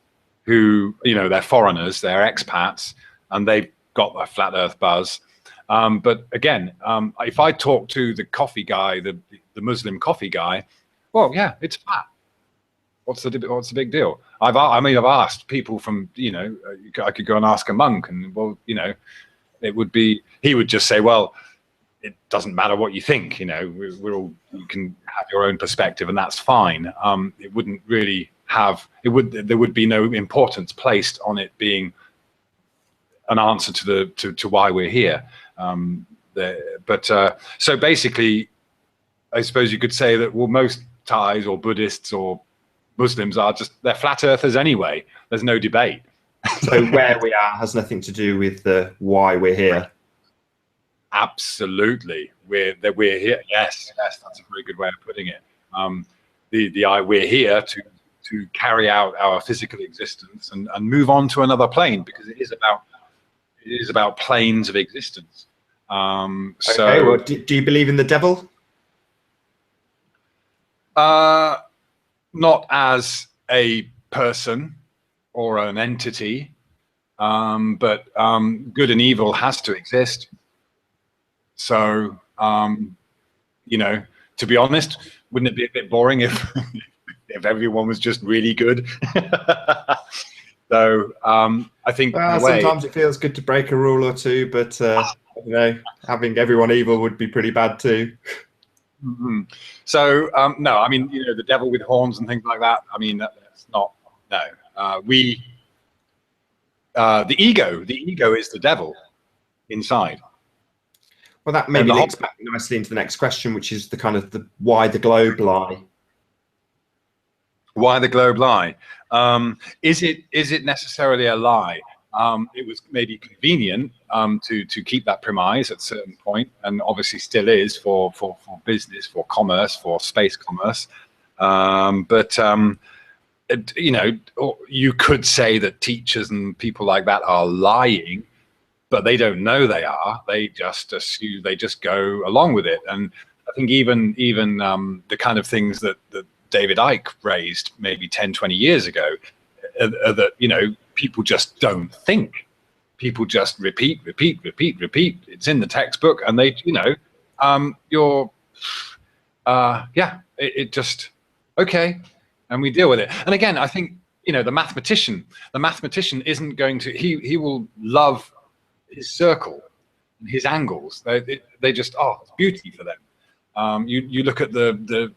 who, they're foreigners, they're expats, and they've got a Flat Earth buzz. But again, if I talk to the coffee guy, the Muslim coffee guy, well, yeah, it's flat. What's the big deal? I've asked people from, I could go and ask a monk, and well, it would be, he would just say, well, it doesn't matter what you think, we're all, you can have your own perspective, and that's fine. It wouldn't really have, there would be no importance placed on it being an answer to why we're here. So basically, I suppose you could say that, well, most Thais or Buddhists or Muslims they're Flat Earthers anyway. There's no debate. So where we are has nothing to do with the why we're here. Absolutely, we're here. Yes, that's a very good way of putting it. We're here to carry out our physical existence and move on to another plane, because it is about planes of existence. Okay, well, do you believe in the devil? Not as a person or an entity, but good and evil has to exist. So, to be honest, wouldn't it be a bit boring if everyone was just really good? So I think sometimes it feels good to break a rule or two, but having everyone evil would be pretty bad too. Mm-hmm. So no, I mean, the devil with horns and things like that. I mean, that's not, no. The ego is the devil inside. Well, that maybe links back nicely into the next question, which is the kind of why the globe lie. Why the globe lie? Is it necessarily a lie? It was maybe convenient to keep that premise at a certain point, and obviously still is for business, for commerce, for space commerce. You know, you could say that teachers and people like that are lying, but they don't know they are. They just assume, they just go along with it. And I think even the kind of things that David Icke raised maybe 10, 20 years ago, that, you know, people just don't think. People just repeat. It's in the textbook, and they, you know, yeah, it just, okay. And we deal with it. And again, I think, you know, the mathematician isn't going to, he will love his circle and his angles. They just, oh, it's beauty for them. You look at the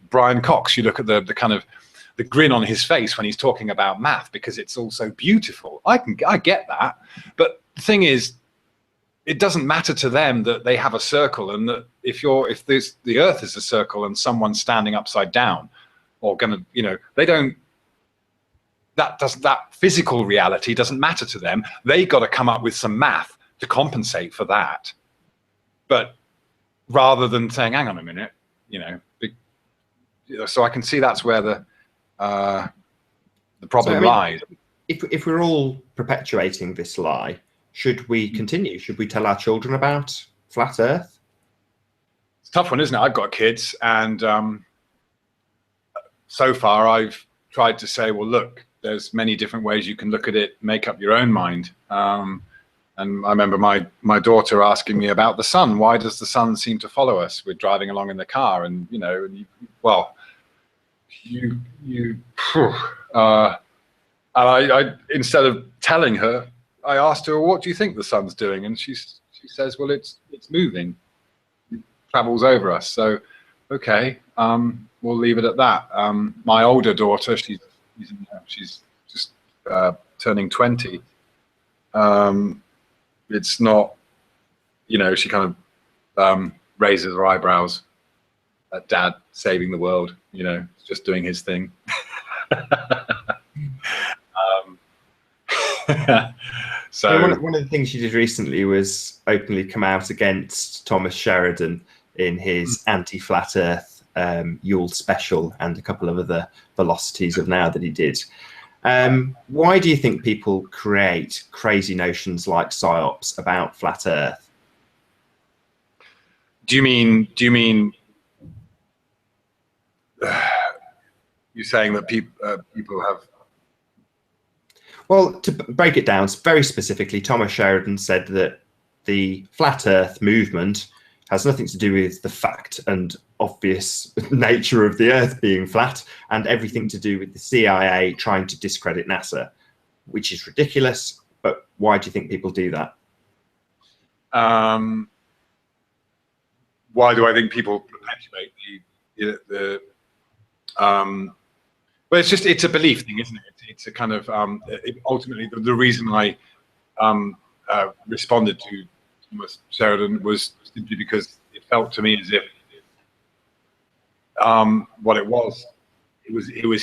Brian Cox, you look at the kind of the grin on his face when he's talking about math, because it's all so beautiful. I get that. But the thing is, it doesn't matter to them that they have a circle, and that if the earth is a circle and someone's standing upside down, or gonna, you know, they don't, that physical reality doesn't matter to them. They got to come up with some math to compensate for that. But rather than saying, hang on a minute, you know, so I can see that's where the problem lies. If we're all perpetuating this lie, should we continue? Should we tell our children about flat Earth? It's a tough one, isn't it? I've got kids, and so far I've tried to say, well, look, there's many different ways you can look at it, make up your own mind. And I remember my daughter asking me about the sun. Why does the sun seem to follow us? We're driving along in the car, and, you know, I instead of telling her, I asked her, what do you think the sun's doing? And she says, well, it's moving. It travels over us. So, okay, we'll leave it at that. My older daughter, she's just turning 20. It's not, you know, she kind of raises her eyebrows at Dad saving the world, you know, just doing his thing. So one of the things you did recently was openly come out against Thomas Sheridan in his anti-flat Earth Yule special, and a couple of other velocities of now that he did. Why do you think people create crazy notions like psyops about flat Earth? Do you mean you're saying that people have? Well, to break it down very specifically, Thomas Sheridan said that the flat Earth movement has nothing to do with the fact and obvious nature of the Earth being flat, and everything to do with the CIA trying to discredit NASA, which is ridiculous. But why do you think people do that? Why do I think people perpetuate the well, it's a belief thing, isn't it? It's a kind of ultimately the reason I responded to Thomas Sheridan was simply because it felt to me as if what it was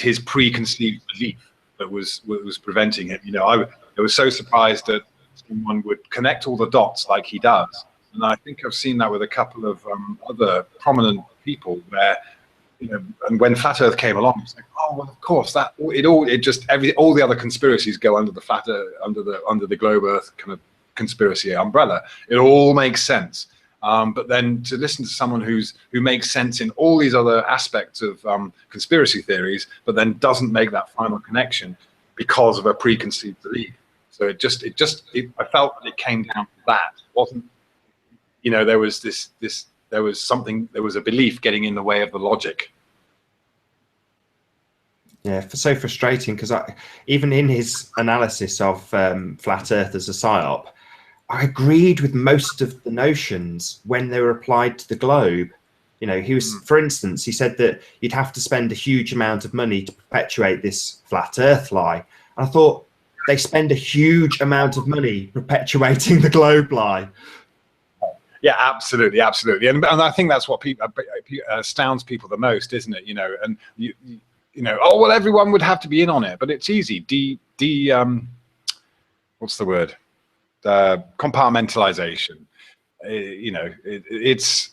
his preconceived belief that was preventing him. You know, I was so surprised that someone would connect all the dots like he does, and I think I've seen that with a couple of other prominent people where, you know, and when flat Earth came along, it's like, oh well, of course all the other conspiracies go under the under the globe Earth kind of conspiracy umbrella. It all makes sense. But then to listen to someone who makes sense in all these other aspects of conspiracy theories, but then doesn't make that final connection because of a preconceived belief. So I felt that it came down to that. It wasn't, you know, there was there was a belief getting in the way of the logic. Yeah, so frustrating, because even in his analysis of flat Earth as a psyop, I agreed with most of the notions when they were applied to the globe. You know, he was, for instance, he said that you'd have to spend a huge amount of money to perpetuate this flat Earth lie. And I thought, they spend a huge amount of money perpetuating the globe lie. Yeah, absolutely, absolutely, and I think that's what astounds people the most, isn't it? You know, and you know, oh well, everyone would have to be in on it, but it's easy. What's the word? Compartmentalization. You know, it's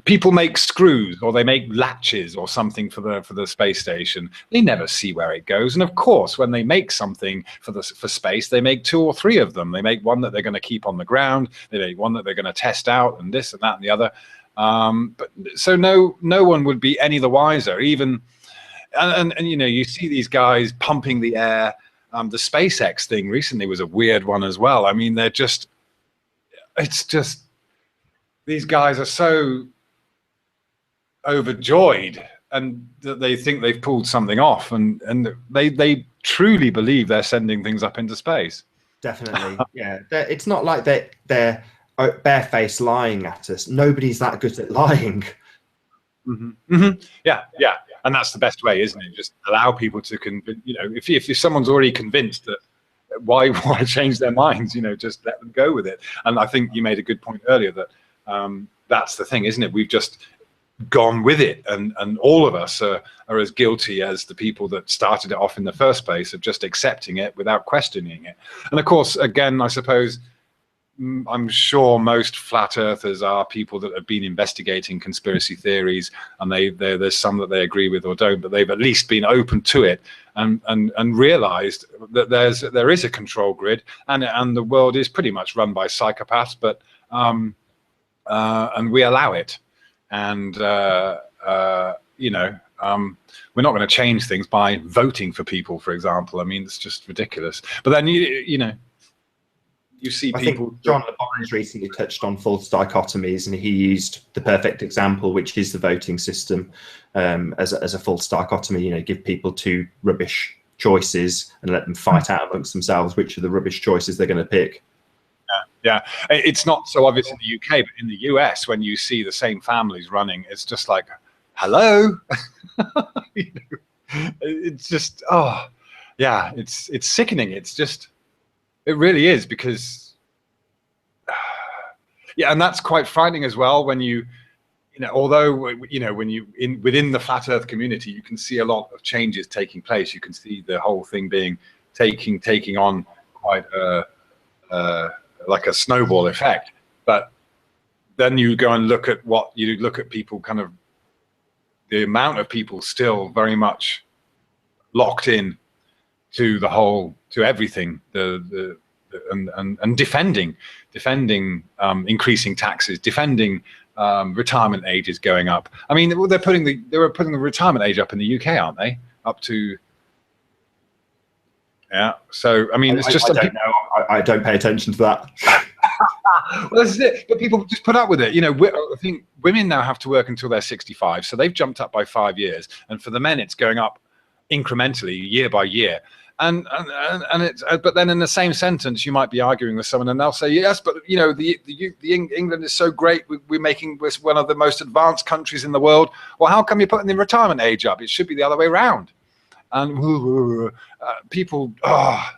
people make screws or they make latches or something for the space station. They never see where it goes. And of course, when they make something for space, they make 2 or 3 of them. They make one that they're going to keep on the ground. They make one that they're going to test out, and this and that and the other. But so no one would be any the wiser. Even and you know, you see these guys pumping the air. The SpaceX thing recently was a weird one as well. I mean, it's just these guys are so overjoyed and that they think they've pulled something off, and they truly believe they're sending things up into space. Definitely. Yeah, it's not like they're barefaced lying at us. Nobody's that good at lying. Yeah, and that's the best way, isn't it? Just allow people to convince. You know, if someone's already convinced, that why change their minds? You know, just let them go with it. And I think you made a good point earlier that that's the thing, isn't it? We've just gone with it, and all of us are as guilty as the people that started it off in the first place, of just accepting it without questioning it. And of course, again, I suppose, I'm sure most flat earthers are people that have been investigating conspiracy theories, and there's some that they agree with or don't, but they've at least been open to it and realized that there is a control grid, and the world is pretty much run by psychopaths, but and we allow it. And you know, we're not going to change things by voting for people, for example. I mean, it's just ridiculous. But then you know, you see people. I think John LeBon's recently touched on false dichotomies, and he used the perfect example, which is the voting system, as a false dichotomy. You know, give people 2 rubbish choices and let them fight out amongst themselves which are the rubbish choices they're going to pick. Yeah, it's not so obvious in the UK, but in the US, when you see the same families running, it's just like, hello. You know, it's just, oh, yeah, it's sickening. It's just, it really is, because, yeah, and that's quite frightening as well when you know, although, you know, when within the flat Earth community, you can see a lot of changes taking place. You can see the whole thing taking on quite like a snowball effect. But then you go and look at people, kind of the amount of people still very much locked in to everything, and defending increasing taxes, defending retirement ages going up. I mean, they were putting the retirement age up in the UK, aren't they? Up to, yeah. So I mean, it's just, I don't know. I don't pay attention to that. Well, this is it. But people just put up with it. You know, I think women now have to work until they're 65, so they've jumped up by 5 years, and for the men, it's going up incrementally, year by year. And it's, but then in the same sentence, you might be arguing with someone, and they'll say, yes, but you know, the England is so great. We're one of the most advanced countries in the world. Well, how come you're putting the retirement age up? It should be the other way around. And people,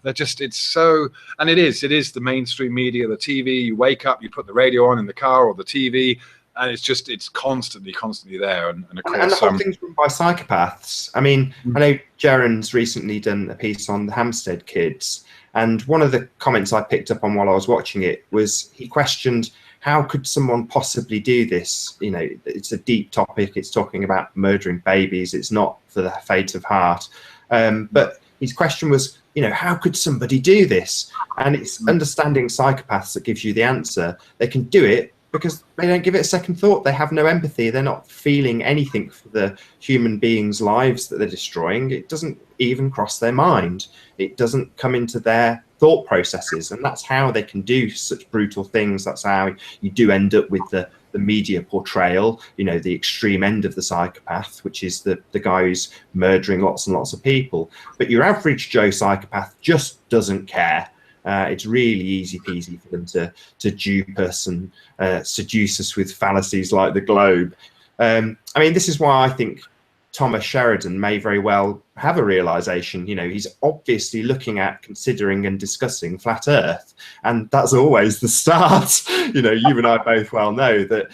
they're just, it's so, and it is the mainstream media, the TV. You wake up, you put the radio on in the car or the TV, and it's constantly there. And of course, and the whole thing's run by psychopaths. I mean, I know Jaron's recently done a piece on the Hampstead kids, and one of the comments I picked up on while I was watching it was he questioned, how could someone possibly do this? You know, it's a deep topic. It's talking about murdering babies. It's not for the faint of heart. But his question was, you know, how could somebody do this? And it's understanding psychopaths that gives you the answer. They can do it because they don't give it a second thought. They have no empathy. They're not feeling anything for the human beings' lives that they're destroying. It doesn't even cross their mind. It doesn't come into their thought processes, and that's how they can do such brutal things. That's how you do end up with the media portrayal, you know, the extreme end of the psychopath, which is the guy who's murdering lots and lots of people. But your average Joe psychopath just doesn't care. It's really easy peasy for them to dupe us and seduce us with fallacies like the globe. I mean, this is why I think Thomas Sheridan may very well have a realization. You know, he's obviously looking at, considering and discussing flat Earth, and that's always the start. You know, you and I both well know that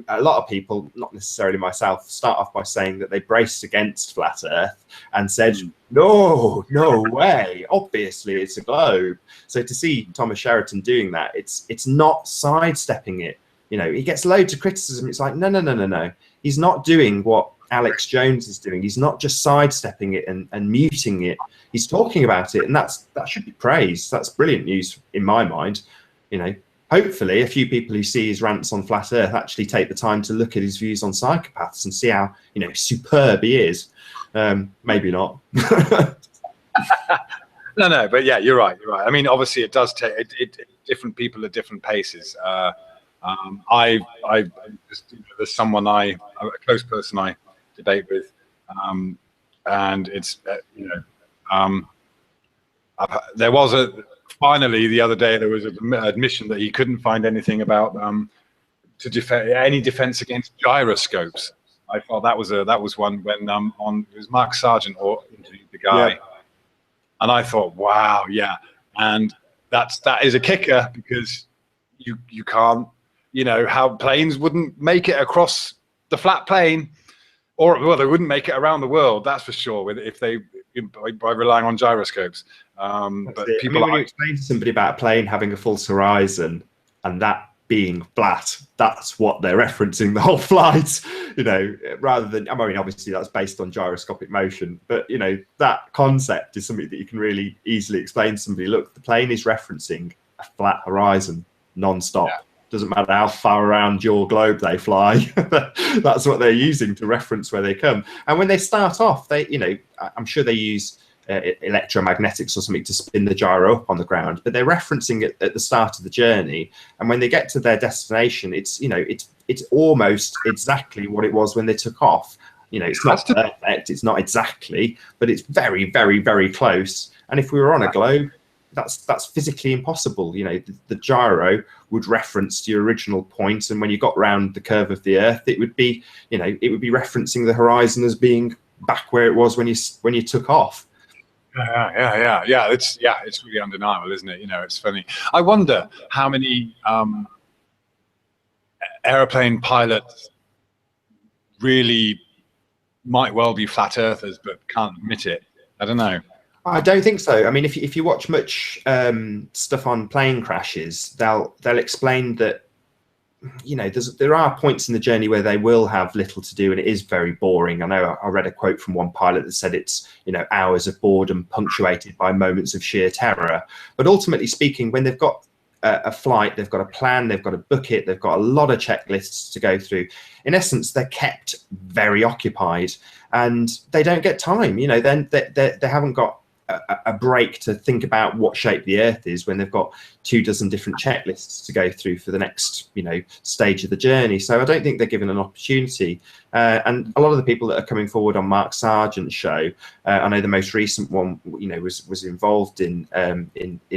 a lot of people, not necessarily myself, start off by saying that they braced against flat Earth and said, no way, obviously it's a globe. So to see Thomas Sheridan doing that, it's not sidestepping it. You know, he gets loads of criticism. It's like, no. He's not doing what Alex Jones is doing. He's not just sidestepping it and muting it. He's talking about it, and that should be praised. That's brilliant news in my mind. You know, hopefully a few people who see his rants on flat Earth actually take the time to look at his views on psychopaths and see how, you know, superb he is. Maybe not. No, but yeah, you're right. I mean, obviously, it does take different people at different paces. I just, there's someone a close person I debate with, and it's there was finally the other day there was an admission that he couldn't find anything about to defend any defense against gyroscopes. I thought that was one when it was Mark Sargent or interviewed the guy, yeah. And I thought, wow, yeah, and that is a kicker, because you can't, you know, how planes wouldn't make it across the flat plane, or well, they wouldn't make it around the world, that's for sure, by relying on gyroscopes. But people, when you explain to somebody about a plane having a false horizon and that being flat, that's what they're referencing the whole flight, you know, rather than, I mean, obviously that's based on gyroscopic motion, but you know, that concept is something that you can really easily explain to somebody. Look, the plane is referencing a flat horizon non-stop. Yeah. Doesn't matter how far around your globe they fly. That's what they're using to reference where they come. And when they start off, they, you know, I'm sure they use electromagnetics or something to spin the gyro up on the ground, but they're referencing it at the start of the journey. And when they get to their destination, it's, you know, it's almost exactly what it was when they took off. You know, it's not perfect, it's not exactly, but it's very, very, very close. And if we were on a globe, that's physically impossible. You know, the gyro would reference your original point, and when you got round the curve of the Earth, it would be, you know, it would be referencing the horizon as being back where it was when you took off. Yeah. It's really undeniable, isn't it? You know, it's funny. I wonder how many airplane pilots really might well be flat earthers but can't admit it. I don't know. I don't think so. I mean, if you watch much stuff on plane crashes, they'll explain that, you know, there are points in the journey where they will have little to do and it is very boring. I know I read a quote from one pilot that said it's, you know, hours of boredom punctuated by moments of sheer terror. But ultimately speaking, when they've got a flight, they've got a plan, they've got to book it, they've got a lot of checklists to go through. In essence, they're kept very occupied and they don't get time. You know, then they haven't got a break to think about what shape the Earth is when they've got 24 different checklists to go through for the next, you know, stage of the journey. So I don't think they're given an opportunity. And a lot of the people that are coming forward on Mark Sargent's show, I know the most recent one, you know, was involved in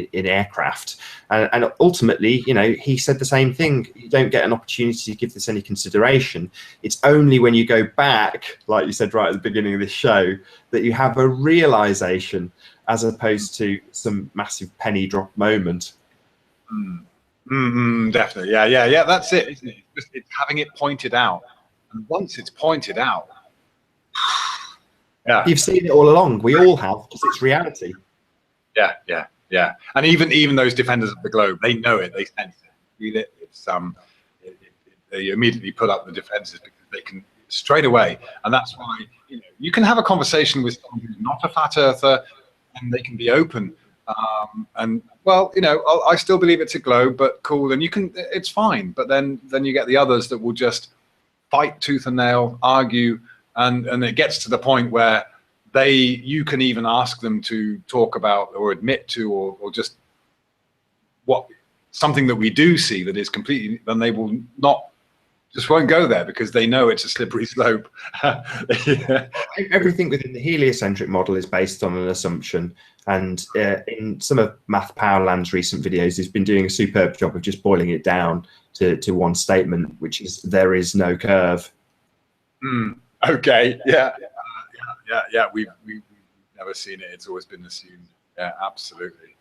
aircraft, and ultimately, you know, he said the same thing. You don't get an opportunity to give this any consideration. It's only when you go back, like you said right at the beginning of this show, that you have a realization, as opposed to some massive penny drop moment. Definitely, yeah. That's it, isn't it? It's having it pointed out. And once it's pointed out, yeah, you've seen it all along. We all have, because it's reality. Yeah. And even those defenders of the globe, they know it. They sense it. It's they immediately put up the defenses because they can straight away. And that's why, you know, you can have a conversation with someone who's not a flat earther, and they can be open. And well, you know, I still believe it's a globe, but cool. And it's fine. But then you get the others that will just fight tooth and nail, argue, and it gets to the point where you can even ask them to talk about or admit to or just something that we do see that is completely, then they will won't go there because they know it's a slippery slope. Yeah. Everything within the heliocentric model is based on an assumption, and in some of Math Powerland's recent videos, he's been doing a superb job of just boiling it down to one statement, which is there is no curve. Okay, yeah. We've never seen it. It's always been assumed. Yeah, absolutely.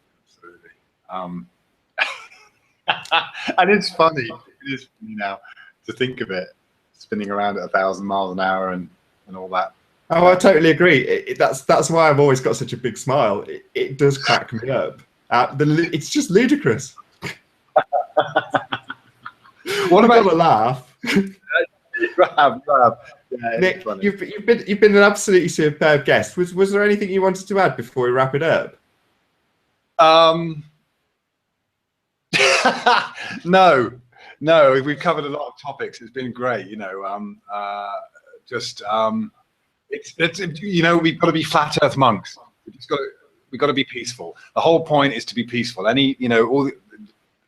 And it's funny. It is funny now to think of it spinning around at 1,000 miles an hour and all that. Oh, I totally agree. That's why I've always got such a big smile. It does crack me up. It's just ludicrous. What about a laugh? You have. Yeah, Nick, you've been an absolutely superb guest. Was there anything you wanted to add before we wrap it up? No, we've covered a lot of topics. It's been great, you know. It's you know, we've got to be flat earth monks. We've got to be peaceful. The whole point is to be peaceful. You know, all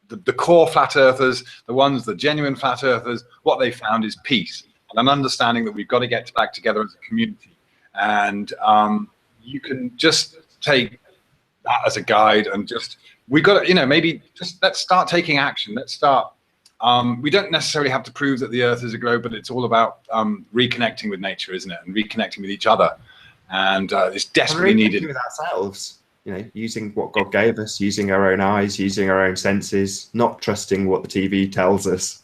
the core flat earthers, the genuine flat earthers, what they found is peace and an understanding that we've got to get back together as a community. And you can just take that as a guide, and we got to, you know, maybe just let's start taking action. Let's start. We don't necessarily have to prove that the Earth is a globe, but it's all about reconnecting with nature, isn't it? And reconnecting with each other. And it's desperately needed. With ourselves, you know, using what God gave us, using our own eyes, using our own senses, not trusting what the TV tells us.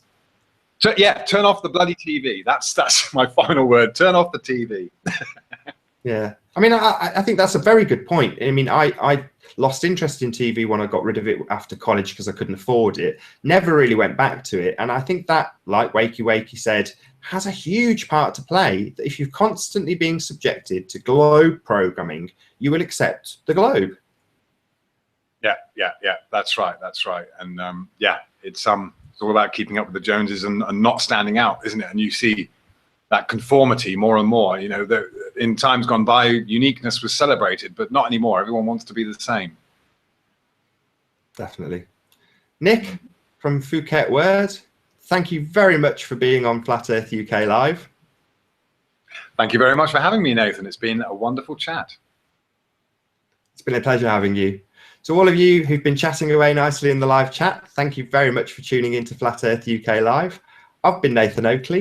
So, yeah, turn off the bloody TV. That's my final word. Turn off the TV. Yeah, I mean, I think that's a very good point. I mean, I lost interest in TV when I got rid of it after college because I couldn't afford it. Never really went back to it. And I think that, like Wakey said, has a huge part to play. That if you're constantly being subjected to globe programming, you will accept the globe. Yeah. That's right. And yeah, it's all about keeping up with the Joneses and not standing out, isn't it? And you see that conformity more and more. You know, in times gone by, uniqueness was celebrated, but not anymore. Everyone wants to be the same. Definitely. Nick from Phuket Word, thank you very much for being on Flat Earth UK Live. Thank you very much for having me, Nathan. It's been a wonderful chat. It's been a pleasure having you. So all of you who've been chatting away nicely in the live chat, thank you very much for tuning into Flat Earth UK Live. I've been Nathan Oakley.